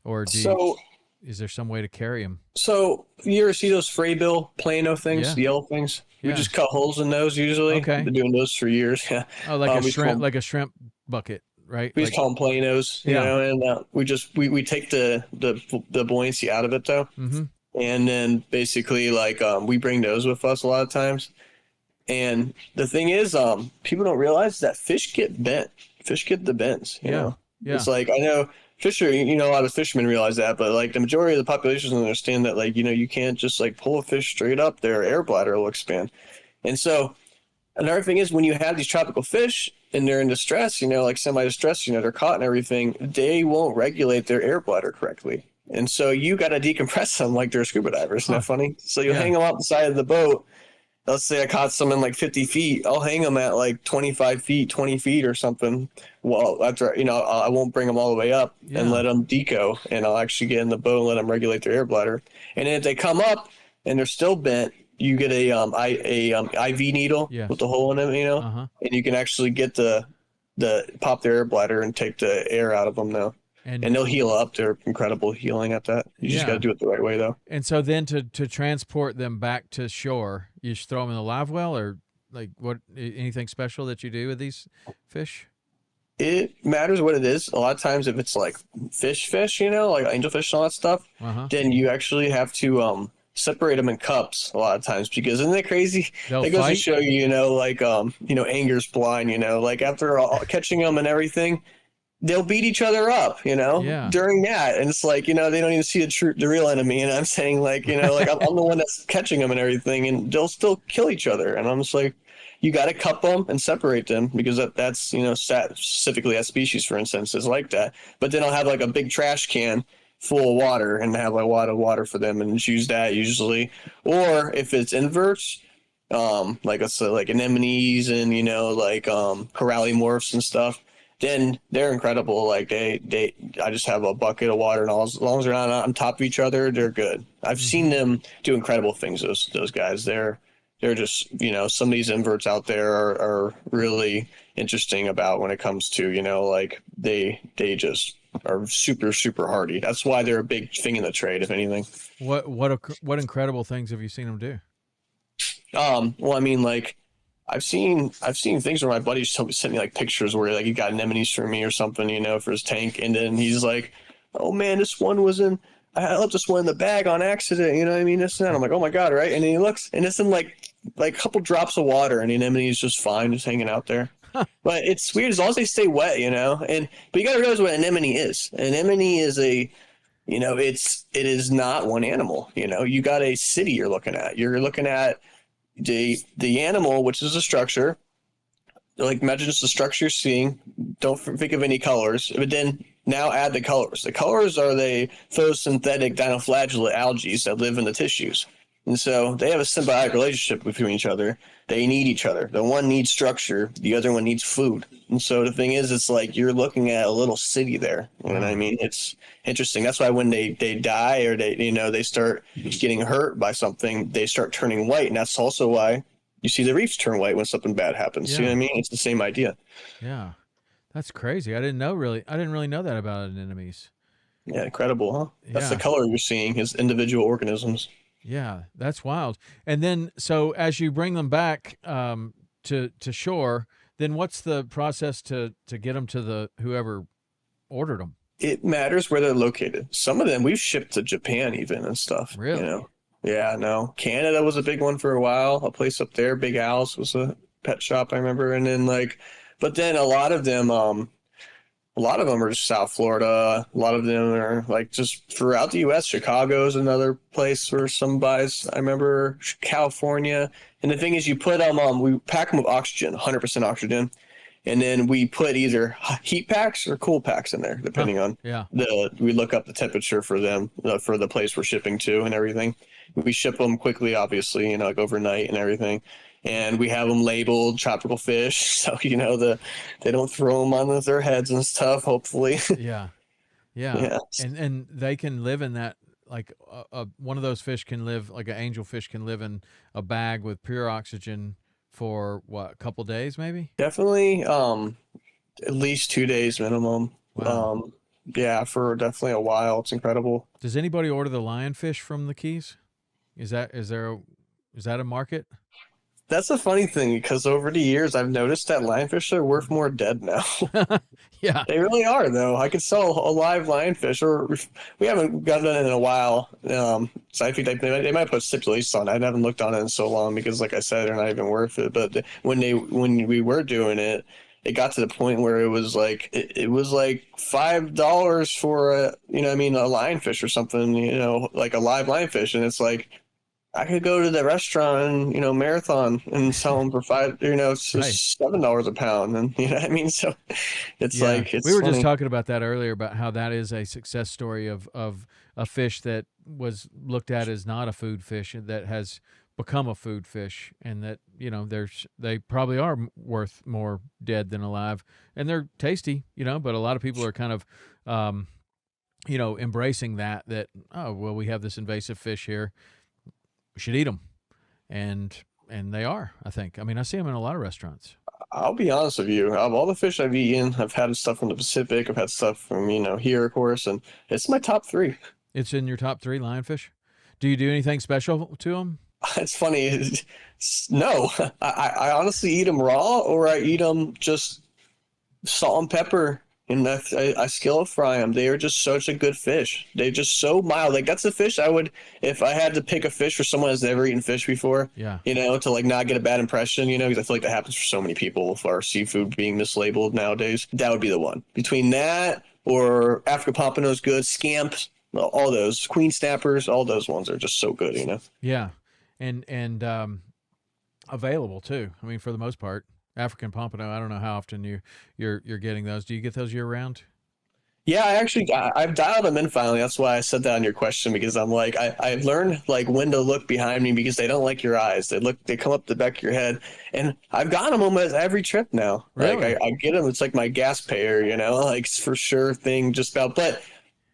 or is there some way to carry them? So you ever see those fraybill plano things, the yellow things? We just cut holes in those usually. Okay. I've been doing those for years. Yeah. Oh, like a shrimp bucket, right? We just call them planos, and we take the buoyancy out of it though. Mm-hmm. And then basically we bring those with us a lot of times. And the thing is, people don't realize that fish get bent. Fish get the bends, you know? Yeah. It's like, I know a lot of fishermen realize that, but like the majority of the population doesn't understand that, like, you can't just like pull a fish straight up, their air bladder will expand. And so another thing is, when you have these tropical fish and they're in distress, like semi-distress, they're caught and everything, they won't regulate their air bladder correctly. And so you got to decompress them like they're scuba divers. Isn't that funny? So you hang them out the side of the boat. Let's say I caught some in like 50 feet. I'll hang them at like 25 feet, 20 feet or something. Well, after, I won't bring them all the way up and let them deco, and I'll actually get in the boat and let them regulate their air bladder. And then if they come up and they're still bent, you get a IV needle with the hole in it, and you can actually get the pop their air bladder and take the air out of them now. And they'll heal up. They're incredible healing at that. You just got to do it the right way, though. And so then to transport them back to shore, you just throw them in the live well, or like anything special that you do with these fish? It matters what it is. A lot of times if it's like fish, like angelfish and all that stuff, then you actually have to separate them in cups a lot of times, because isn't that crazy? They'll it goes fight? to show you, anger's blind, like after catching them and everything, they'll beat each other up, during that. And it's like, they don't even see the real enemy. And I'm saying like, like I'm the one that's catching them and everything, and they'll still kill each other. And I'm just like, you got to cup them and separate them, because that's, specifically that species, for instance, is like that. But then I'll have like a big trash can full of water and have like a lot of water for them, and use that usually. Or if it's inverts, like let's say like anemones and, corally morphs and stuff, then they're incredible. Like I just have a bucket of water, and as long as they're not on top of each other, they're good. I've seen them do incredible things. Those guys, they're just, some of these inverts out there are really interesting about when it comes to, like they just are super, super hardy. That's why they're a big thing in the trade, if anything. What incredible things have you seen them do? Well, I mean, like, I've seen things where my buddies sent me like pictures where like he got anemones for me or something, for his tank, and then he's like oh man, this one was in, I left this one in the bag on accident. You know what I mean? This and that. I'm like, oh my God, right? And then he looks, and it's in like a couple drops of water, and the anemone is just fine, just hanging out there. But it's weird as long as they stay wet, you know. And but you got to realize what an anemone is. An anemone is a, you know, it is not one animal. You know, you got a city you're looking at. You're looking at the animal, which is a structure. Like imagine just the structure you're seeing. Don't think of any colors, but then now add the colors. The colors are the photosynthetic dinoflagellate algae that live in the tissues. And so they have a symbiotic relationship between each other. They need each other. The one needs structure, the other one needs food. And so the thing is, it's like you're looking at a little city there. You know what I mean? It's interesting. That's why when they die or they, you know, they start getting hurt by something, they start turning white. And that's also why you see the reefs turn white when something bad happens. Yeah. You know what I mean? It's the same idea. Yeah. That's crazy. I didn't really know that about anemones. Yeah, incredible, huh? That's Yeah. the color you're seeing is individual organisms. Yeah, that's wild. And then, so as you bring them back to shore, then what's the process to get them to the whoever ordered them? It matters where they're located. Some of them we've shipped to Japan even and stuff. Really? You know? Yeah, no. Canada was a big one for a while. A place up there, Big Al's was a pet shop I remember. And then but then a lot of them are just South Florida. A lot of them are like just throughout the U.S. Chicago's another place where some buys. I remember California. And the thing is, you put we pack them with oxygen, 100% oxygen, and then we put either heat packs or cool packs in there, depending on we look up the temperature for them for the place we're shipping to and everything. We ship them quickly, obviously, you know, like overnight and everything. And we have them labeled tropical fish, so you know they don't throw them on their heads and stuff. Hopefully, Yeah. And they can live in that, like one of those fish can live, like an angelfish can live in a bag with pure oxygen for what, a couple days maybe? definitely at least 2 days minimum. Wow. Yeah, for definitely a while. It's incredible. Does anybody order the lionfish from the Keys? Is that a market? That's a funny thing because over the years I've noticed that lionfish are worth more dead now. Yeah. They really are, though. I could sell a live lionfish, or we haven't gotten it in a while. So I think they might put stipulations on it. I haven't looked on it in so long because, like I said, they're not even worth it. But when we were doing it, it got to the point where it was like $5 for a you know what I mean a lionfish or something, you know, like a live lionfish, and it's like I could go to the restaurant and, you know, Marathon and sell them for $5, you know, it's just $7 a pound. And, you know what I mean? So it's we were funny. just talking about that earlier, about how that is a success story of a fish that was looked at as not a food fish that has become a food fish, and that, you know, they probably are worth more dead than alive, and they're tasty, you know, but a lot of people are kind of, you know, embracing that, oh, well, we have this invasive fish here, we should eat them, and they are. I think. I mean, I see them in a lot of restaurants. I'll be honest with you. Of all the fish I've eaten, I've had stuff from the Pacific. I've had stuff from, you know, here, of course, and it's my top three. It's in your top three, lionfish. Do you do anything special to them? It's funny. No, I honestly eat them raw, or I eat them just salt and pepper. And I skillet fry them. They are just such a good fish. They're just so mild. Like that's a fish I would, if I had to pick a fish for someone who's never eaten fish before. Yeah. You know, to like not get a bad impression. You know, because I feel like that happens for so many people for our seafood being mislabeled nowadays. That would be the one. Between that or African pompano's good, scamps, all those queen snappers, all those ones are just so good. You know. Yeah, and available too. I mean, for the most part. African pompano. I don't know how often you're getting those. Do you get those year round? Yeah, I've dialed them in finally. That's why I said that on your question, because I'm like I've learned like when to look behind me because they don't like your eyes. They come up the back of your head, and I've got them almost every trip now. Really? Like I get them. It's like my gas payer, you know, like for sure thing just about. But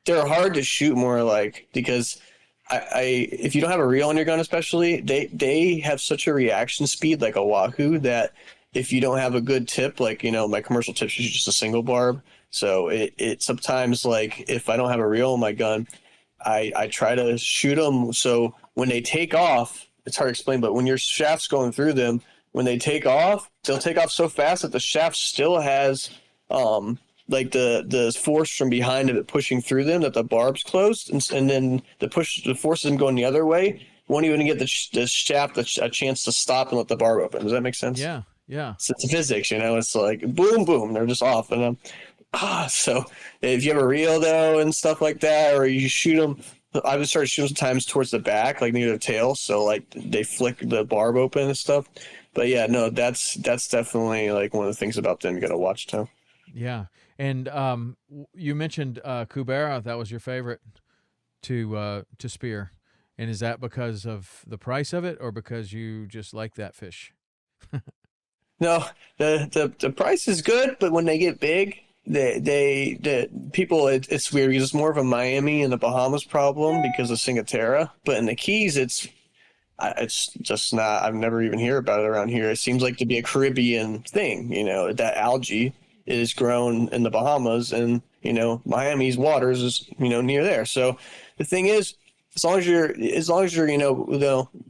they're hard to shoot more like because. If you don't have a reel on your gun, especially, they have such a reaction speed like a wahoo that if you don't have a good tip, like, you know, my commercial tips is just a single barb. So it sometimes, like, if I don't have a reel on my gun, I try to shoot them. So when they take off, it's hard to explain, but when your shaft's going through them, when they take off, they'll take off so fast that the shaft still has like the force from behind of it pushing through them, that the barb's closed, and then the force of them going the other way won't even get the shaft a chance to stop and let the barb open. Does that make sense? Yeah. Yeah. So it's physics, it's like boom, boom, they're just off. And so if you have a reel though and stuff like that, or you shoot them, I would start shooting sometimes towards the back, like near their tail, so like they flick the barb open and stuff. But yeah, no, that's definitely like one of the things about them you got to watch too. Yeah. And you mentioned Cubera. That was your favorite to spear. And is that because of the price of it, or because you just like that fish? No, the price is good, but when they get big, the people, it's weird because it's more of a Miami and the Bahamas problem because of Singapore. But in the Keys, it's just not. I've never even heard about it around here. It seems like to be a Caribbean thing. That algae is grown in the Bahamas, and Miami's waters is near there. So the thing is, as long as you're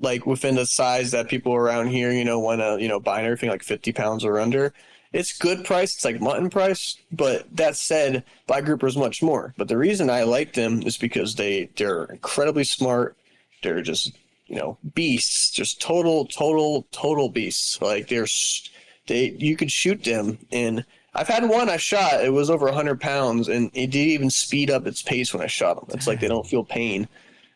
like within the size that people around here want to buy everything like 50 pounds or under, it's good price. It's like mutton price. But that said, black groupers much more. But the reason I like them is because they're incredibly smart. They're just beasts, just total beasts. Like you could shoot them, and I've had one I shot. It was over 100 pounds, and it didn't even speed up its pace when I shot them. It's like they don't feel pain.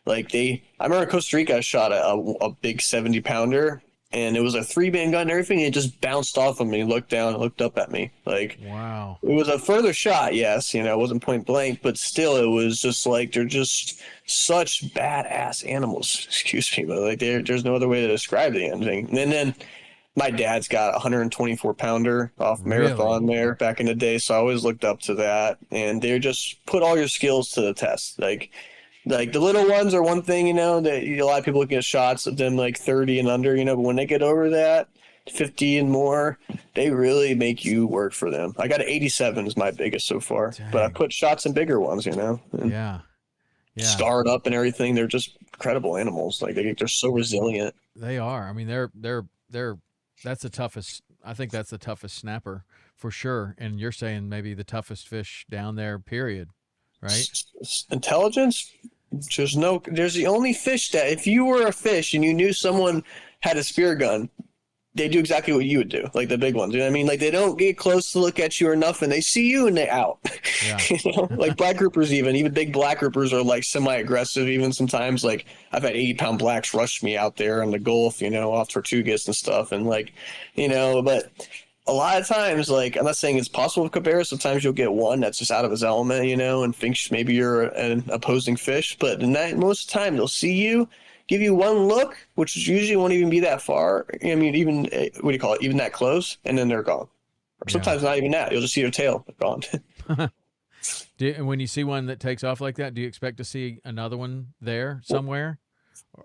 Like I remember in Costa Rica, I shot a big 70 pounder, and it was a 3-band gun and everything. And it just bounced off of me, looked down, looked up at me. Like, wow. It was a further shot, yes. It wasn't point blank, but still, it was just like they're just such badass animals. Excuse me, but like there's no other way to describe the thing. And then my dad's got a 124 pounder off Marathon there back in the day, so I always looked up to that. And they just put all your skills to the test. Like the little ones are one thing, that a lot of people can get shots of them like 30 and under, but when they get over that, 50 and more, they really make you work for them. I got an 87 is my biggest so far. Dang. But I put shots in bigger ones, and yeah, scarred up and everything. They're just incredible animals. Like they're so resilient. They are. I mean, they're that's the toughest. I think that's the toughest snapper for sure. And you're saying maybe the toughest fish down there, period. Right? Intelligence. There's the only fish that if you were a fish and you knew someone had a spear gun, they do exactly what you would do, like the big ones. You know what I mean? Like they don't get close to look at you or nothing. They see you and they out. Yeah. Like black groupers, even big black groupers are like semi-aggressive. Even sometimes, like I've had 80-pound blacks rush me out there in the Gulf, off Tortugas and stuff, and like, but a lot of times, like I'm not saying it's possible with Cabrera. Sometimes you'll get one that's just out of his element, and thinks maybe you're an opposing fish. But most of the time, they'll see you, give you one look, which usually won't even be that far. I mean, even what do you call it? Even that close, and then they're gone. Or sometimes not even that. You'll just see their tail gone. And when you see one that takes off like that, do you expect to see another one there somewhere?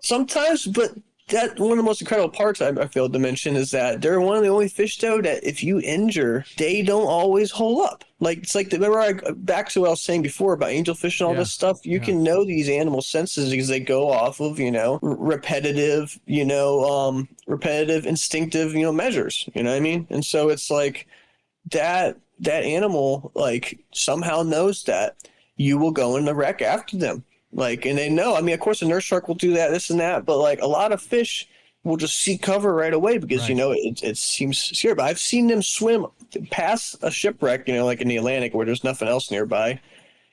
Sometimes, but that one of the most incredible parts I failed to mention is that they're one of the only fish though that if you injure, they don't always hold up. Like it's like back to what I was saying before about angelfish and all this stuff. You can know these animal senses because they go off of repetitive, repetitive instinctive measures. You know what I mean? And so it's like that animal like somehow knows that you will go in the wreck after them. Like, and they know, I mean, of course, a nurse shark will do that, this and that, but like a lot of fish will just seek cover right away because, it seems scary. But I've seen them swim past a shipwreck, like in the Atlantic where there's nothing else nearby,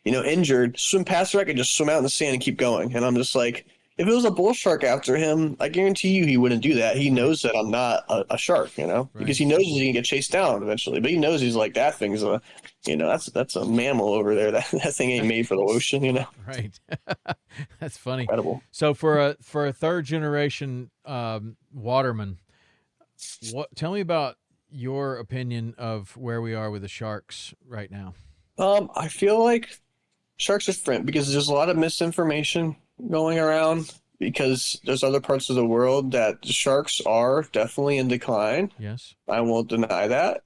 injured, swim past the wreck and just swim out in the sand and keep going. And I'm just like, if it was a bull shark after him, I guarantee you he wouldn't do that. He knows that I'm not a shark, because he knows he can get chased down eventually. But he knows he's like, that thing's that's a mammal over there. That thing ain't made for the ocean, Right. That's funny. Incredible. So for a third generation waterman, tell me about your opinion of where we are with the sharks right now. I feel like sharks are different because there's a lot of misinformation going around because there's other parts of the world that the sharks are definitely in decline. Yes. I won't deny that.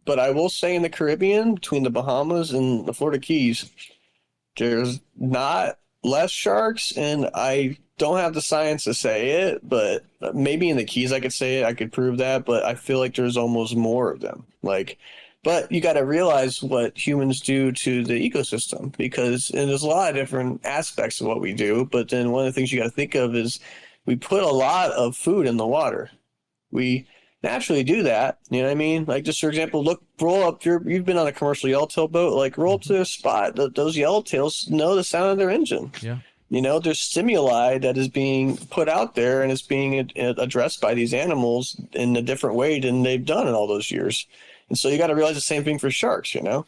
But I will say in the Caribbean, between the Bahamas and the Florida Keys, there's not less sharks, and I don't have the science to say it, but maybe in the Keys I could say it, I could prove that, but I feel like there's almost more of them. But But you got to realize what humans do to the ecosystem because and there's a lot of different aspects of what we do. But then one of the things you got to think of is we put a lot of food in the water. We naturally do that. You know what I mean? Like just for example, look, roll up you've been on a commercial yellowtail boat, like roll up to a spot. Those yellowtails know the sound of their engine. Yeah. You know, there's stimuli that is being put out there and it's being addressed by these animals in a different way than they've done in all those years. And so you got to realize the same thing for sharks, you know,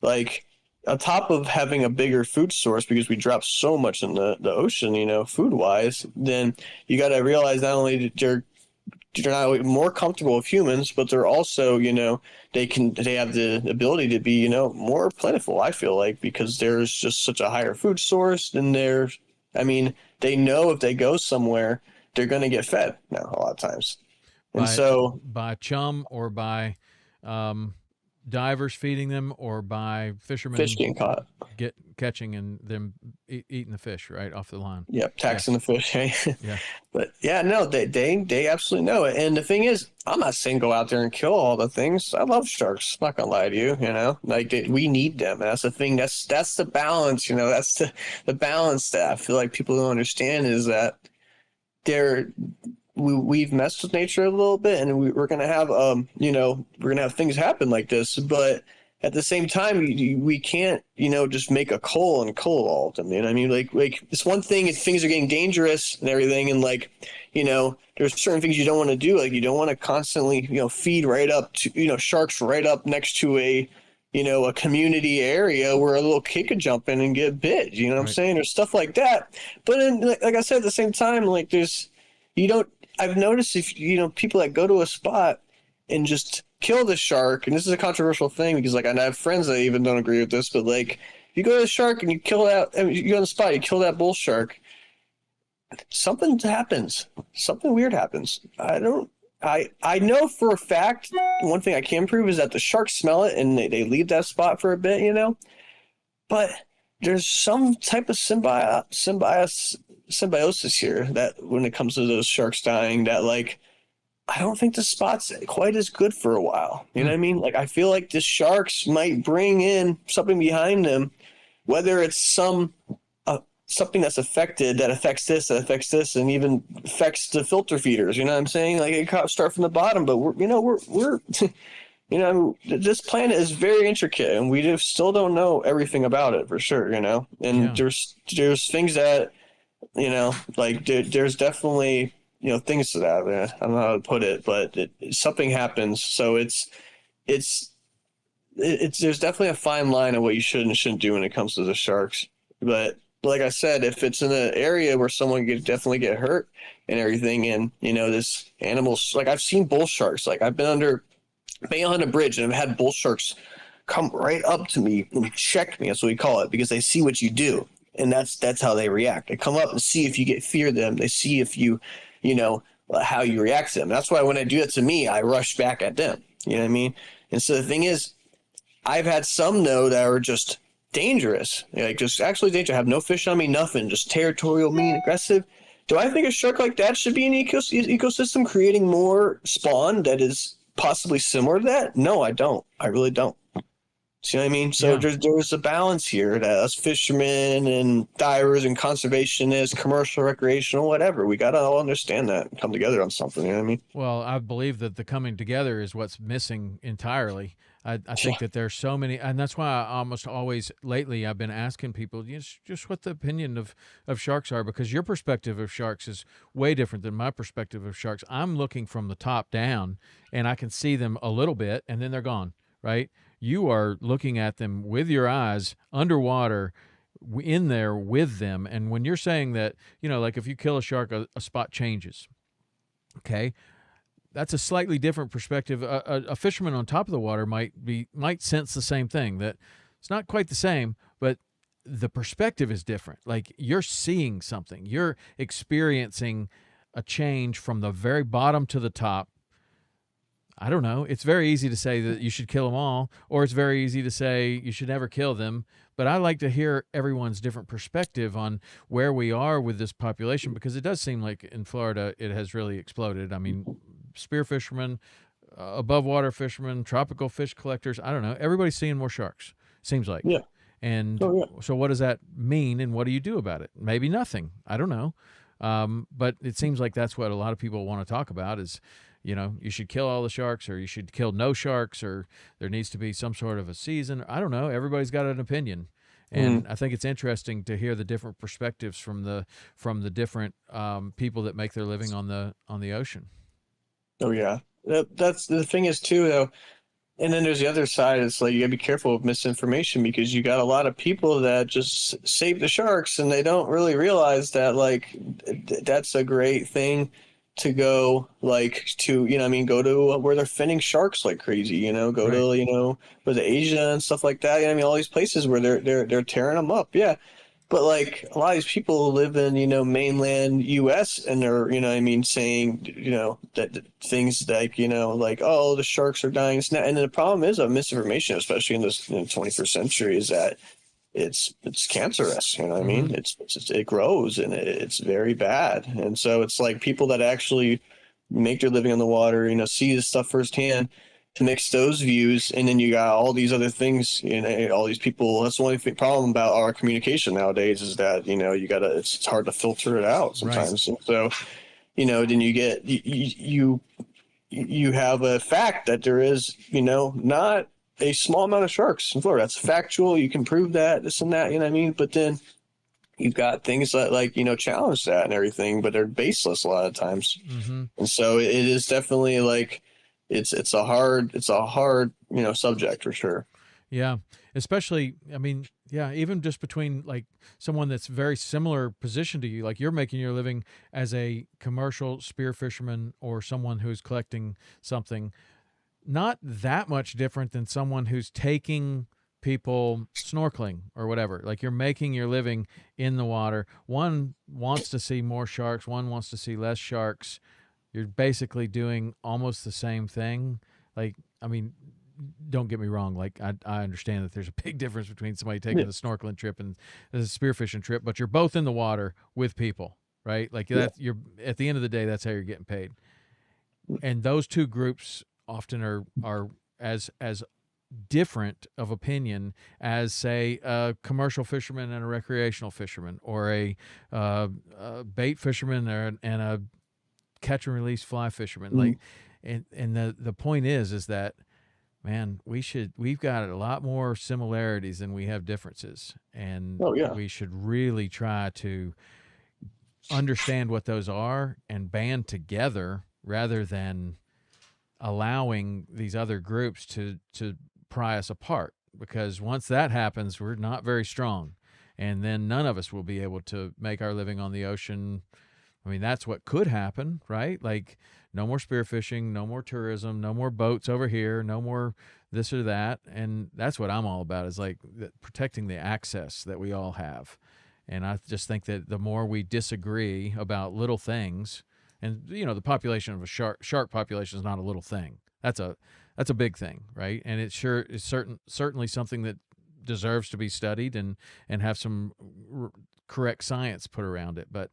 like on top of having a bigger food source because we drop so much in the ocean, you know, food wise, then you got to realize not only that they're not more comfortable with humans, but they're also, you know, they have the ability to be, you know, more plentiful, I feel like, because there's just such a higher food source than I mean, they know if they go somewhere, they're going to get fed now a lot of times. And so by chum or by divers feeding them or by fishermen fish getting caught. Catching and them eating the fish right off the line. Yep, taxing the fish. Yeah. But yeah, no, they absolutely know it. And the thing is, I'm not saying go out there and kill all the things. I love sharks. I'm not gonna lie to you. You know, like we need them. That's the thing. That's the balance. You know, that's the balance that I feel like people don't understand is that we've messed with nature a little bit, and we're gonna have you know, we're gonna have things happen like this, but at the same time, we can't, you know, just make a cull and cull all of them. You know what I mean? Like it's one thing if things are getting dangerous and everything, and like, you know, there's certain things you don't want to do. Like you don't want to constantly, you know, feed right up to, you know, sharks right up next to a, you know, a community area where a little kid could jump in and get bit. You know what I'm saying? There's stuff like that. But then, like I said, at the same time, like I've noticed if, you know, people that go to a spot and just kill the shark, and this is a controversial thing because like I have friends that even don't agree with this, but like if you go to the shark and you kill that, I mean, you go on the spot, you kill that bull shark, something happens, something weird happens. I know for a fact, one thing I can prove is that the sharks smell it and they leave that spot for a bit, you know, but there's some type of symbiosis here that when it comes to those sharks dying, that like I don't think the spot's quite as good for a while. You know what I mean? Like, I feel like the sharks might bring in something behind them, whether it's something that's affected that affects this, and even affects the filter feeders. You know what I'm saying? Like, it start from the bottom, but we're you know, this planet is very intricate, and we just still don't know everything about it for sure. You know, and there's things that, you know, like there's definitely, you know, things to that. I don't know how to put it, but something happens. So it's there's definitely a fine line of what you should and shouldn't do when it comes to the sharks. But like I said, if it's in an area where someone could definitely get hurt and everything, and you know, this animals, like I've seen bull sharks. Like I've been under on a bridge and I've had bull sharks come right up to me and check me. That's what we call it, because they see what you do, and that's how they react. They come up and see if you fear them. They see if you know, how you react to them. That's why when I do it to me, I rush back at them. You know what I mean? And so the thing is, I've had some though that are just dangerous, like just actually dangerous. Have no fish on me, nothing, just territorial, mean, aggressive. Do I think a shark like that should be in an ecosystem creating more spawn that is possibly similar to that? No, I don't. I really don't. See what I mean? So there's a balance here that us fishermen and divers and conservationists, commercial, recreational, whatever, we got to all understand that and come together on something. You know what I mean? Well, I believe that the coming together is what's missing entirely. I think that there's so many, and that's why I almost always lately I've been asking people just what the opinion of sharks are, because your perspective of sharks is way different than my perspective of sharks. I'm looking from the top down, and I can see them a little bit, and then they're gone, right? You are looking at them with your eyes underwater, in there with them. And when you're saying that, you know, like if you kill a shark, a spot changes. Okay. That's a slightly different perspective. A fisherman on top of the water might sense the same thing, that it's not quite the same, but the perspective is different. Like you're seeing something, you're experiencing a change from the very bottom to the top. I don't know. It's very easy to say that you should kill them all, or it's very easy to say you should never kill them. But I like to hear everyone's different perspective on where we are with this population, because it does seem like in Florida it has really exploded. I mean, spearfishermen, above water fishermen, tropical fish collectors. I don't know. Everybody's seeing more sharks. Seems like. Yeah. And Oh yeah. so, what does that mean, and what do you do about it? Maybe nothing. I don't know. But it seems like that's what a lot of people want to talk about is, you should kill all the sharks, or you should kill no sharks, or there needs to be some sort of a season. I don't know. Everybody's got an opinion. And I think it's interesting to hear the different perspectives from the different people that make their living on the ocean. Oh yeah. That's the thing is too though. And then there's the other side. It's like you gotta be careful of misinformation because you got a lot of people that just save the sharks and they don't really realize that like that's a great thing to go like to go to where they're finning sharks like crazy. Go Right. to where the Asia and stuff like that. All these places where they're tearing them up. Yeah. But like a lot of these people live in, mainland US and they're, saying, that things like, like, oh, the sharks are dying. And the problem is of misinformation, especially in this 21st century, is that it's cancerous. You know what I mean? Mm-hmm. It grows and it's very bad. And so it's like people that actually make their living on the water, see this stuff firsthand to mix those views, and then you got all these other things, all these people. That's the only problem about our communication nowadays is that you gotta. It's hard to filter it out Right. sometimes. And so then you get you have a fact that there is not a small amount of sharks in Florida. That's factual. You can prove that this and that. You know what I mean? But then you've got things that like challenge that and everything, but they're baseless a lot of times. Mm-hmm. And so it is definitely like it's a hard subject for sure. Yeah, especially, I mean, yeah, even just between like someone that's very similar position to you, like you're making your living as a commercial spear fisherman or someone who's collecting something, not that much different than someone who's taking people snorkeling or whatever. Like you're making your living in the water. One wants to see more sharks, one wants to see less sharks. You're basically doing almost the same thing. Like, I mean, don't get me wrong. Like, I understand that there's a big difference between somebody taking Yeah. a snorkeling trip and a spearfishing trip, but you're both in the water with people, right? Like Yeah. that. You're at the end of the day, that's how you're getting paid. And those two groups often are as different of opinion as, say, a commercial fisherman and a recreational fisherman, or a bait fisherman and a catch and release fly fisherman. Mm. Like, and the point is that, man, we've got a lot more similarities than we have differences, and Oh yeah. we should really try to understand what those are and band together rather than allowing these other groups to pry us apart, because once that happens, we're not very strong, and then none of us will be able to make our living on the ocean. I mean, that's what could happen, right? Like, no more spearfishing, no more tourism, no more boats over here, no more this or that. And that's what I'm all about, is like protecting the access that we all have. And I just think that the more we disagree about little things, and the population of a shark population is not a little thing. That's a big thing, right? And it sure is certainly something that deserves to be studied and have some correct science put around it. But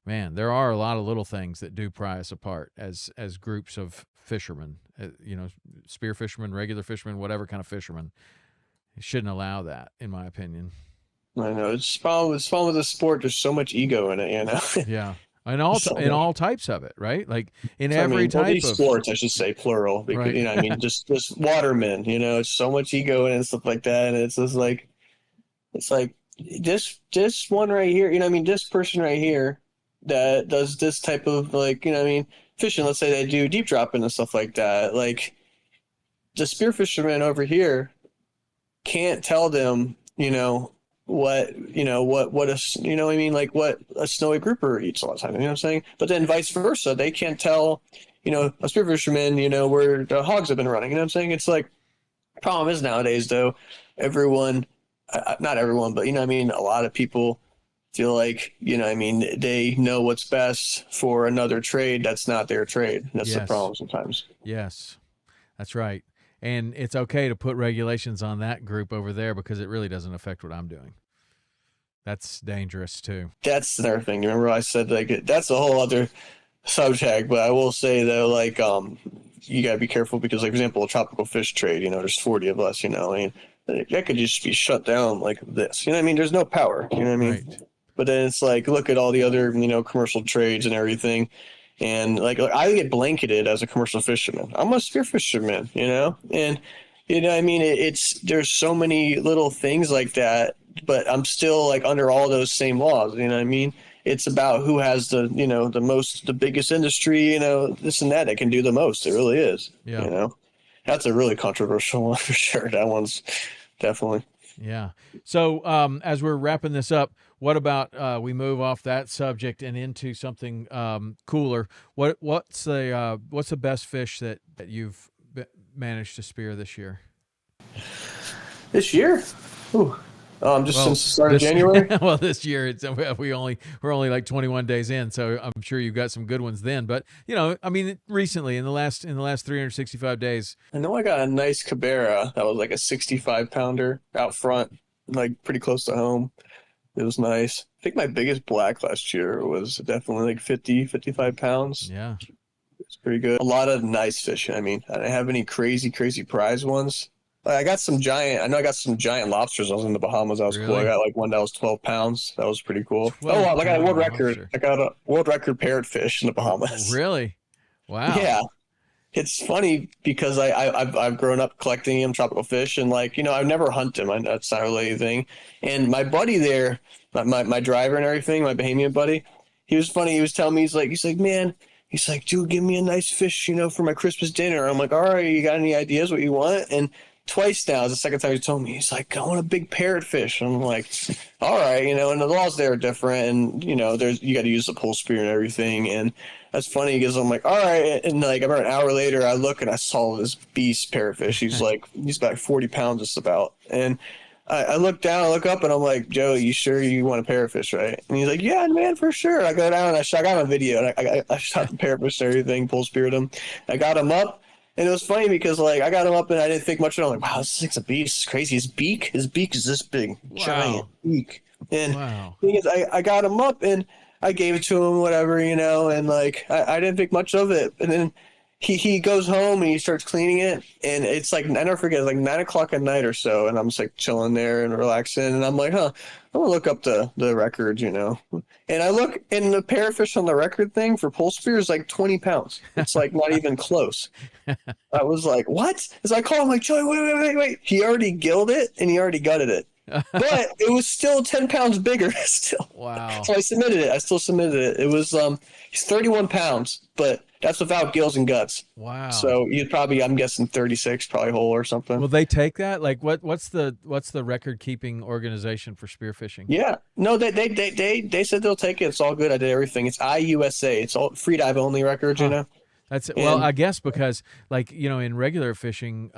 man, there are a lot of little things that do pry us apart as groups of fishermen. Spear fishermen, regular fishermen, whatever kind of fishermen. You shouldn't allow that, in my opinion. I know it's fun with the sport. There's so much ego in it. Yeah, and all So in much. all types of it, right? Like in So, I every mean, well, type these of sports, I should say plural, because right. just watermen. It's so much ego in it and stuff like that, and it's just like this one right here. This person right here that does this type of like fishing. Let's say they do deep dropping and stuff like that. Like the spear fisherman over here can't tell them, what a like what a snowy grouper eats a lot of time. You know what I'm saying? But then vice versa, they can't tell, a spear fisherman, where the hogs have been running. You know what I'm saying? It's like problem is nowadays though, everyone, not everyone, but a lot of people feel like they know what's best for another trade that's not their trade. That's the Yes, problem sometimes. yes, that's right. And it's okay to put regulations on that group over there because it really doesn't affect what I'm doing. That's dangerous too. That's another thing. You remember I said like that's a whole other subject, but I will say though, like you got to be careful because, like, for example, a tropical fish trade, there's 40 of us, I mean, that could just be shut down like this, I mean, there's no power, what I mean? Right. But then it's like, look at all the other, commercial trades and everything. And like I get blanketed as a commercial fisherman. I'm a spear fisherman, and I mean, there's so many little things like that, but I'm still like under all those same laws. You know what I mean? It's about who has the biggest industry, this and that. That can do the most. It really is. Yeah. That's a really controversial one for sure. That one's definitely. Yeah. So as we're wrapping this up, what about we move off that subject and into something cooler? What's the best fish that you've managed to spear this year? This year? Ooh. Just since the start of this- January. Well, this year we're only like 21 days in, so I'm sure you've got some good ones then. But I mean, recently in the last 365 days, I know I got a nice Cabera that was like a 65 pounder out front, like pretty close to home. It was nice. I think my biggest black last year was definitely like 50, 55 pounds. yeah. It's pretty good. A lot of nice fish. I mean, I didn't have any crazy prize ones. I got some giant. I know I got some giant lobsters. I was in the Bahamas. That was cool. Really? I got like one that was 12 pounds. That was pretty cool. 12 I got a world pound record. lobster. I got a world record parrotfish in the Bahamas. Really? Wow. Yeah. It's funny because I've grown up collecting them, tropical fish, and like I've never hunted them. That's not really anything. And my buddy there, my driver and everything, my Bahamian buddy, he was funny. He was telling me he's like man, he's like, dude, give me a nice fish, for my Christmas dinner. I'm like, all right, you got any ideas what you want? And twice now is the second time he told me. He's like, I want a big parrotfish. And I'm like, all right, and the laws there are different, and there's you got to use the pull spear and everything, and that's funny because I'm like, all right, and like about an hour later, I look and I saw this beast parrotfish. He's about 40 pounds just about, and I look down, I look up, and I'm like, Joe, you sure you want a parrotfish, right? And he's like, yeah, man, for sure. I go down, and I got him a video, and I shot the parrotfish and everything, pull speared him. I got him up. And it was funny because like I got him up and I didn't think much of it. I'm like, wow, this thing's a beast. It's crazy. His beak is this big, giant beak. And Wow. the thing is, I got him up and I gave it to him, whatever, and like I didn't think much of it. And then he goes home and he starts cleaning it, and it's like I never forget, it's like 9 o'clock at night or so, and I'm just like chilling there and relaxing, and I'm like, I'm gonna look up the records, and I look, and the parrotfish on the record thing for pull spear is like 20 pounds. It's like not even close. I was like, what? As I call him, like, Joey, wait. He already gilled it and he already gutted it. But it was still 10 pounds bigger still. Wow. So I submitted it. I still submitted it. It was he's 31 pounds, but that's without gills and guts. Wow. So you'd probably, I'm guessing 36, probably whole or something. Will they take that? Like what's the record keeping organization for spearfishing? Yeah. No, they said they'll take it. It's all good. I did everything. It's IUSA. It's all free dive only records, That's well, I guess because like, in regular fishing,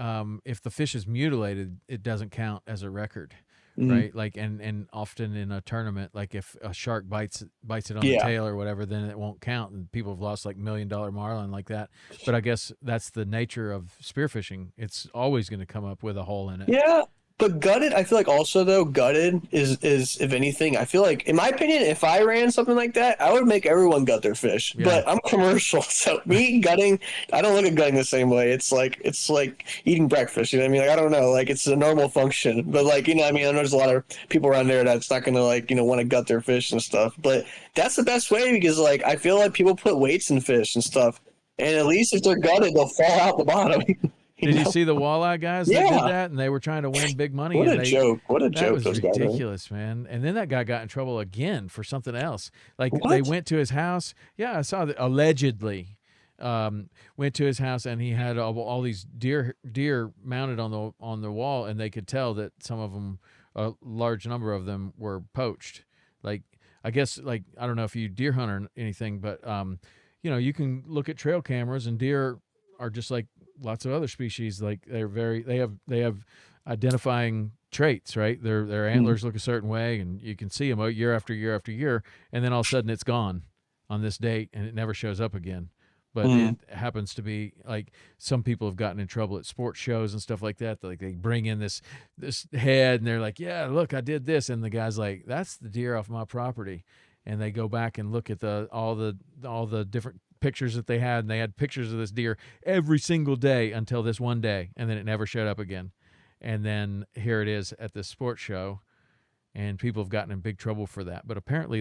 if the fish is mutilated, it doesn't count as a record. Right. Like, and often in a tournament, like if a shark bites it on the tail or whatever, then it won't count. And people have lost like $1 million marlin like that. But I guess that's the nature of spearfishing. It's always going to come up with a hole in it. Yeah. But gutted, I feel like also though, gutted is if anything, I feel like, in my opinion, if I ran something like that, I would make everyone gut their fish. Yeah. But I'm commercial, so me gutting, I don't look at gutting the same way. It's like eating breakfast. You know what I mean? Like I don't know, like it's a normal function. But like I mean, I know there's a lot of people around there that's not gonna like want to gut their fish and stuff. But that's the best way because like I feel like people put weights in fish and stuff, and at least if they're gutted, they'll fall out the bottom. Did you see the walleye guys that did that? And they were trying to win big money. What a joke. What a joke. That was ridiculous, man. And then that guy got in trouble again for something else. Like what? They went to his house. Yeah, I saw that allegedly went to his house and he had all these deer mounted on the wall, and they could tell that some of them, a large number of them, were poached. Like I guess like I don't know if you deer hunt or anything, but you can look at trail cameras, and deer are just like lots of other species. Like they have identifying traits, right? Their antlers look a certain way, and you can see them year after year after year, and then all of a sudden it's gone on this date and it never shows up again. But it happens to be like some people have gotten in trouble at sports shows and stuff like that. Like they bring in this head and they're like, yeah, look, I did this, and the guy's like, that's the deer off my property, and they go back and look at all the different pictures that they had, and they had pictures of this deer every single day until this one day, and then it never showed up again. And then here it is at this sports show, and people have gotten in big trouble for that. But apparently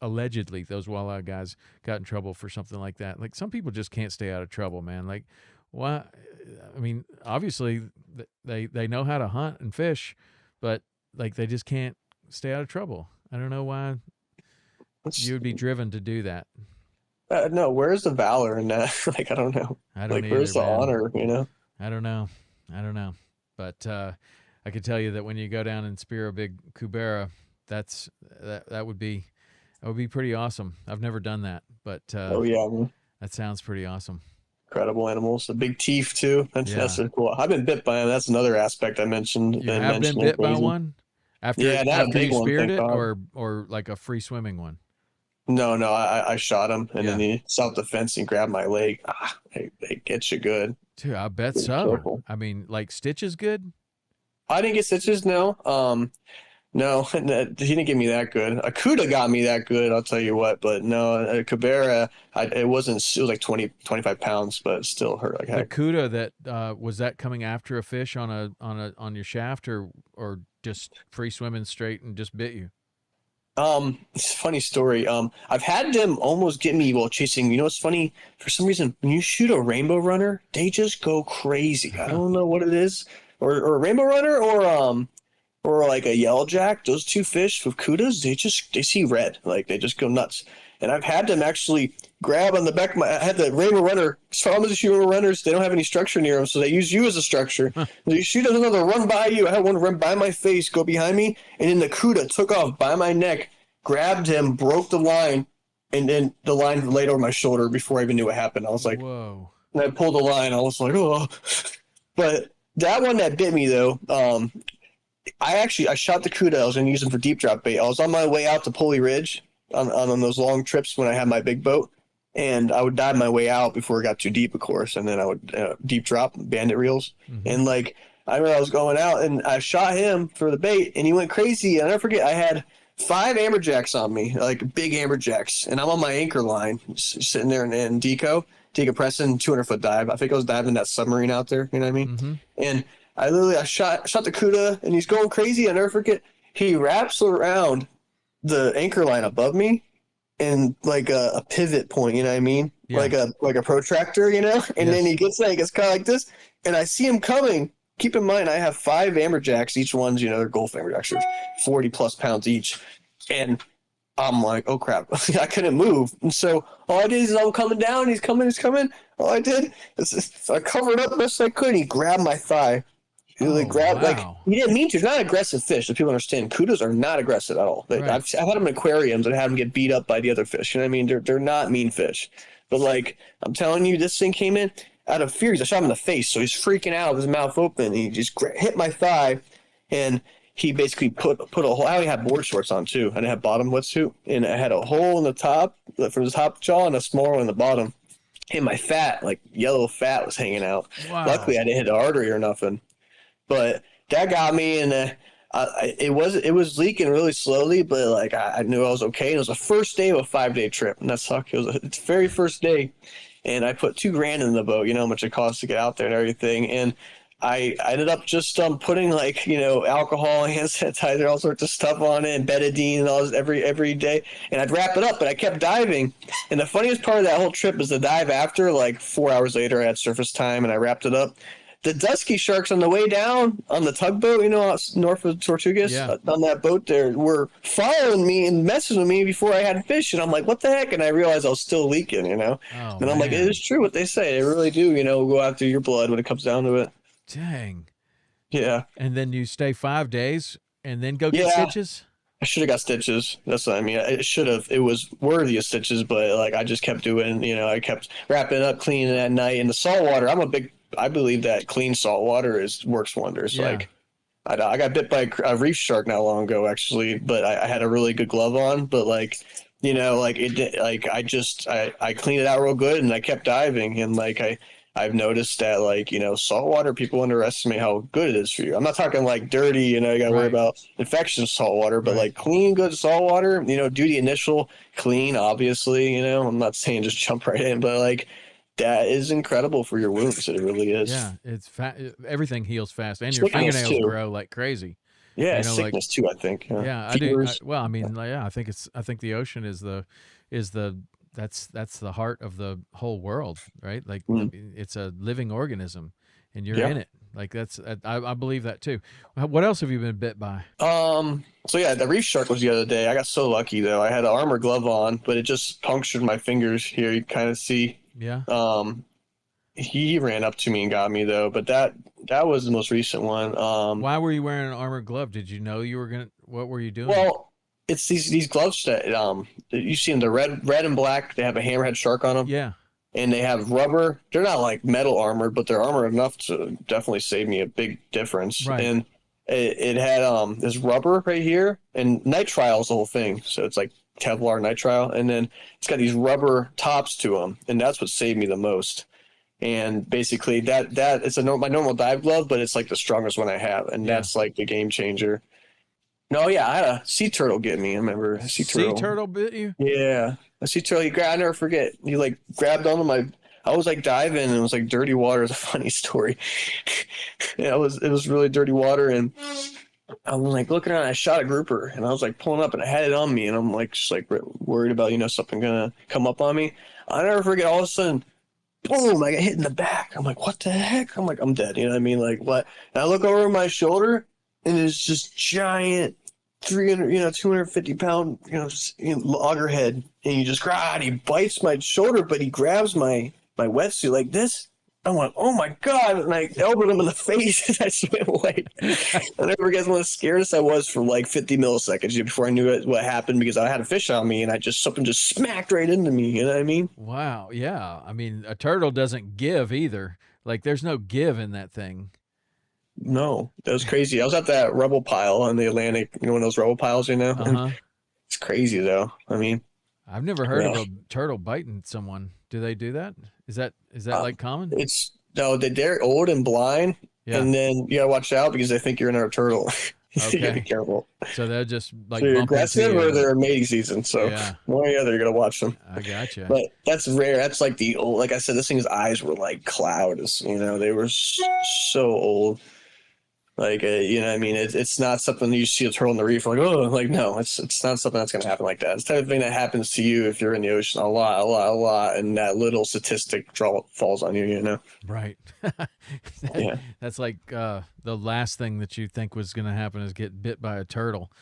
allegedly those walleye guys got in trouble for something like that. Like, some people just can't stay out of trouble, man. Like, why? I mean, obviously they know how to hunt and fish, but like, they just can't stay out of trouble. I don't know why you would be driven to do that. No, where's the valor in that? Like, I don't know. I don't like, where's the honor? I don't know. But I could tell you that when you go down and spear a big cubera, that would be pretty awesome. I've never done that, but oh yeah, man. That sounds pretty awesome. Incredible animals. The big teeth too. That's so cool. I've been bit by them. That's another aspect I mentioned. You have been bit by one after you speared it, or like a free swimming one? No, I shot him, and then he self-defense and grabbed my leg. They get you good. Dude, I bet so. Careful. I mean, like, stitches good? I didn't get stitches, no. No, he didn't get me that good. A Cuda got me that good, I'll tell you what. But no, a Cubera, it was like 25 pounds, but it still hurt like heck. The Cuda, that was that coming after a fish on your shaft, or just free swimming straight and just bit you? It's a funny story. I've had them almost get me while chasing. You know what's funny? For some reason, when you shoot a rainbow runner, they just go crazy. I don't know what it is, or a rainbow runner, or like a yellow jack. Those two fish with Cudas, they see red, like they just go nuts. And I've had them actually grab on the back of I had the rainbow runner. Problems with rainbow runners, they don't have any structure near them, so they use you as a structure. You shoot another run by you. I had one run by my face, go behind me, and then the Cuda took off by my neck, grabbed him, broke the line, and then the line laid over my shoulder before I even knew what happened. I was like, whoa. And I pulled the line. I was like, oh. But that one that bit me, though, I shot the Cuda. I was going to use him for deep drop bait. I was on my way out to Pulley Ridge on those long trips when I had my big boat, and I would dive my way out before it got too deep, of course, and then I would deep drop bandit reels. And like, I remember I was going out and I shot him for the bait, and he went crazy. And I never forget, I had 5 amberjacks on me, like big amberjacks, and I'm on my anchor line, sitting there in decompressing, 200-foot dive. I think I was diving that submarine out there. You know what I mean? And I shot the Cuda, and he's going crazy. I never forget, he wraps around the anchor line above me, and like a pivot point, you know what I mean? Yeah. Like a protractor, you know? And then he gets kind of like this, and I see him coming. Keep in mind, I have 5 amberjacks. Each one's, they're Gulf amberjacks. They're 40-plus pounds each. And I'm like, oh, crap. I couldn't move. And so all I did is I'm coming down. He's coming. All I did is I covered up best I could. He grabbed my thigh. He grabbed, wow. Like, he didn't mean to. He's not an aggressive fish. So people understand. Kudas are not aggressive at all. Right. I've had them in aquariums and had them get beat up by the other fish. You know what I mean? They're not mean fish. But, like, I'm telling you, this thing came in out of fear. I shot him in the face, so he's freaking out with his mouth open. He just hit my thigh, and he basically put a hole. I only had board shorts on, too. I didn't have bottom wetsuit, and I had a hole in the top from the top jaw and a small one in the bottom. And my fat, like yellow fat, was hanging out. Wow. Luckily, I didn't hit the artery or nothing. But that got me, and it was leaking really slowly, but like I knew I was okay. And it was the first day of a 5-day trip, and that sucked. It was the very first day, and I put $2,000 in the boat. You know how much it costs to get out there and everything. And I ended up just putting alcohol, hand sanitizer, all sorts of stuff on it, and betadine and all this every day. And I'd wrap it up, but I kept diving. And the funniest part of that whole trip is the dive after. Like 4 hours later, I had surface time, and I wrapped it up. The dusky sharks on the way down on the tugboat, north of Tortugas, on that boat there, were following me and messing with me before I had fish. And I'm like, what the heck? And I realized I was still leaking, And I'm like, it is true what they say. They really do, go after your blood when it comes down to it. Dang. Yeah. And then you stay 5 days and then go get stitches? I should have got stitches. That's what I mean. It should have. It was worthy of stitches, but I just kept doing, I kept wrapping up, cleaning at night. And the saltwater, I believe that clean salt water works wonders. Yeah. Like I got bit by a reef shark not long ago, actually, but I had a really good glove on. But I cleaned it out real good, and I kept diving, and I I've noticed that, like, saltwater, people underestimate how good it is for you. I'm not talking like dirty, you got to worry Right. about infection saltwater, but Right. like clean, good saltwater, do the initial clean, obviously, I'm not saying just jump right in, but like that is incredible for your wounds. It really is. Yeah, it's everything heals fast, and your Sickness fingernails too. grow like crazy. Yeah, Like sickness too, I think. Yeah. yeah, I do. Fevers. Well, I Yeah. mean, yeah, I think the ocean is the that's the heart of the whole world, right? Like Mm. it's a living organism, and you're Yeah. in it. Like that's I believe that too. What else have you been bit by? So yeah, the reef shark was the other day. I got so lucky though. I had an armor glove on, but it just punctured my fingers here. You kind of see. Yeah. Um, he ran up to me and got me though, but that was the most recent one. Why were you wearing an armored glove? Did you know you were gonna? What were you doing? Well, it's these gloves that you see them, the red and black. They have a hammerhead shark on them, Yeah. and they have rubber. They're not like metal armored, but they're armor enough to definitely save me a big difference. Right. And it had this rubber right here, and nitrile is the whole thing. So it's like Kevlar nitrile, and then it's got these rubber tops to them, and that's what saved me the most. And basically, that it's my normal dive glove, but it's like the strongest one I have, and Yeah. that's like the game changer. No, yeah, I had a sea turtle get me. I remember a sea turtle. Sea turtle bit you? Yeah, a sea turtle. I never forget. He like grabbed onto my. I was like diving, and it was like dirty water. It's a funny story. Yeah, it was really dirty water, and I was like looking around. I shot a grouper, and I was like pulling up, and I had it on me, and I'm like just like worried about something gonna come up on me. I never forget. All of a sudden, boom! I got hit in the back. I'm like, what the heck? I'm like, I'm dead. You know what I mean? Like what? And I look over my shoulder, and it's just giant 300, 250-pound, loggerhead, and he just he bites my shoulder, but he grabs my wetsuit like this. I'm like, oh my god! And I elbowed him in the face, and I swam away. I never forget one of the scariest I was for like 50 milliseconds before I knew what happened, because I had a fish on me, and something just smacked right into me. You know what I mean? Wow. Yeah. I mean, a turtle doesn't give either. Like, there's no give in that thing. No, that was crazy. I was at that rubble pile on the Atlantic, one of those rubble piles, Uh huh. It's crazy though. I mean, I've never heard yeah. of a turtle biting someone. Do they do that? Is that like common? It's no, they're old and blind, Yeah. and then you gotta watch out because they think you're another turtle. So you gotta be Okay. careful. So they'll just like So you're bump into aggressive you. or they're mating season. So Yeah. one or the other, you gotta watch them. I gotcha. But that's rare. That's like the old. Like I said, this thing's eyes were like clouds. They were so old. Like what I mean, it's not something you see a turtle in the reef like, oh, like no, it's not something that's gonna happen like that. It's the type of thing that happens to you if you're in the ocean a lot, and that little statistic falls on you. Right. Yeah. That's like the last thing that you think was going to happen is get bit by a turtle.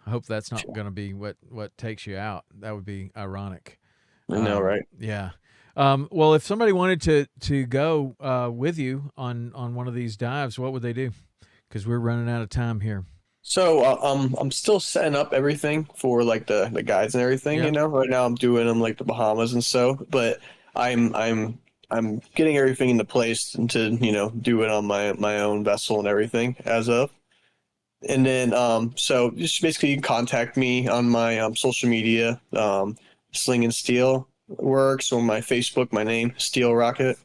I hope that's not going to be what takes you out. That would be ironic. I know, right? Yeah. Well, if somebody wanted to go with you on one of these dives, what would they do? Because we're running out of time here. So I'm still setting up everything for like the guides and everything. Yeah. Right now I'm doing them like the Bahamas and so, but I'm getting everything into place to do it on my own vessel and everything as of. And then so just basically you can contact me on my social media, Sling and Steel works, or my Facebook, my name, Steel Rockett.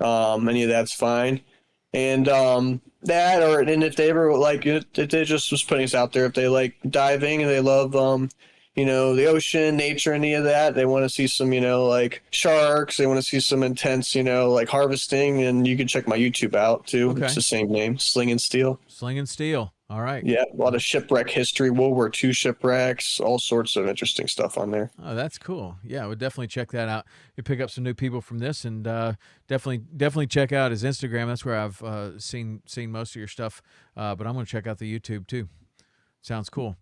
Any of that's fine. And that, or and if they ever like, if they just was putting us out there, if they like diving and they love the ocean, nature, any of that, they want to see some like sharks, they want to see some intense like harvesting, and you can check my YouTube out too. Okay. It's the same name, Sling and Steel. Sling and Steel. All right. Yeah, a lot of shipwreck history, World War II shipwrecks, all sorts of interesting stuff on there. Oh, that's cool. Yeah, I would definitely check that out. You pick up some new people from this, and definitely check out his Instagram. That's where I've seen most of your stuff. But I'm going to check out the YouTube too. Sounds cool.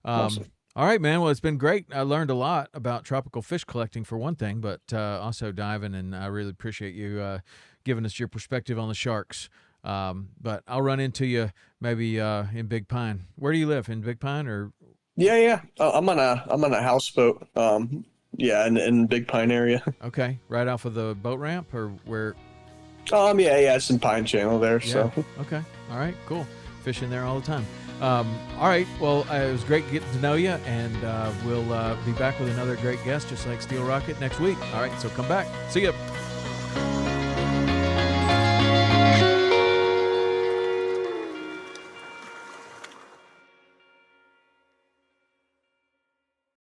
Awesome. All right, man. Well, it's been great. I learned a lot about tropical fish collecting for one thing, but also diving, and I really appreciate you giving us your perspective on the sharks. But I'll run into you maybe in Big Pine. Where do you live? In Big Pine or? Yeah. I'm on a houseboat. Yeah, in Big Pine area. Okay, right off of the boat ramp or where? Yeah, it's in Pine Channel there. Yeah. So Okay. All right. Cool. Fishing there all the time. All right. Well, it was great getting to know you, and we'll be back with another great guest, just like Steel Rockett, next week. All right. So come back. See ya.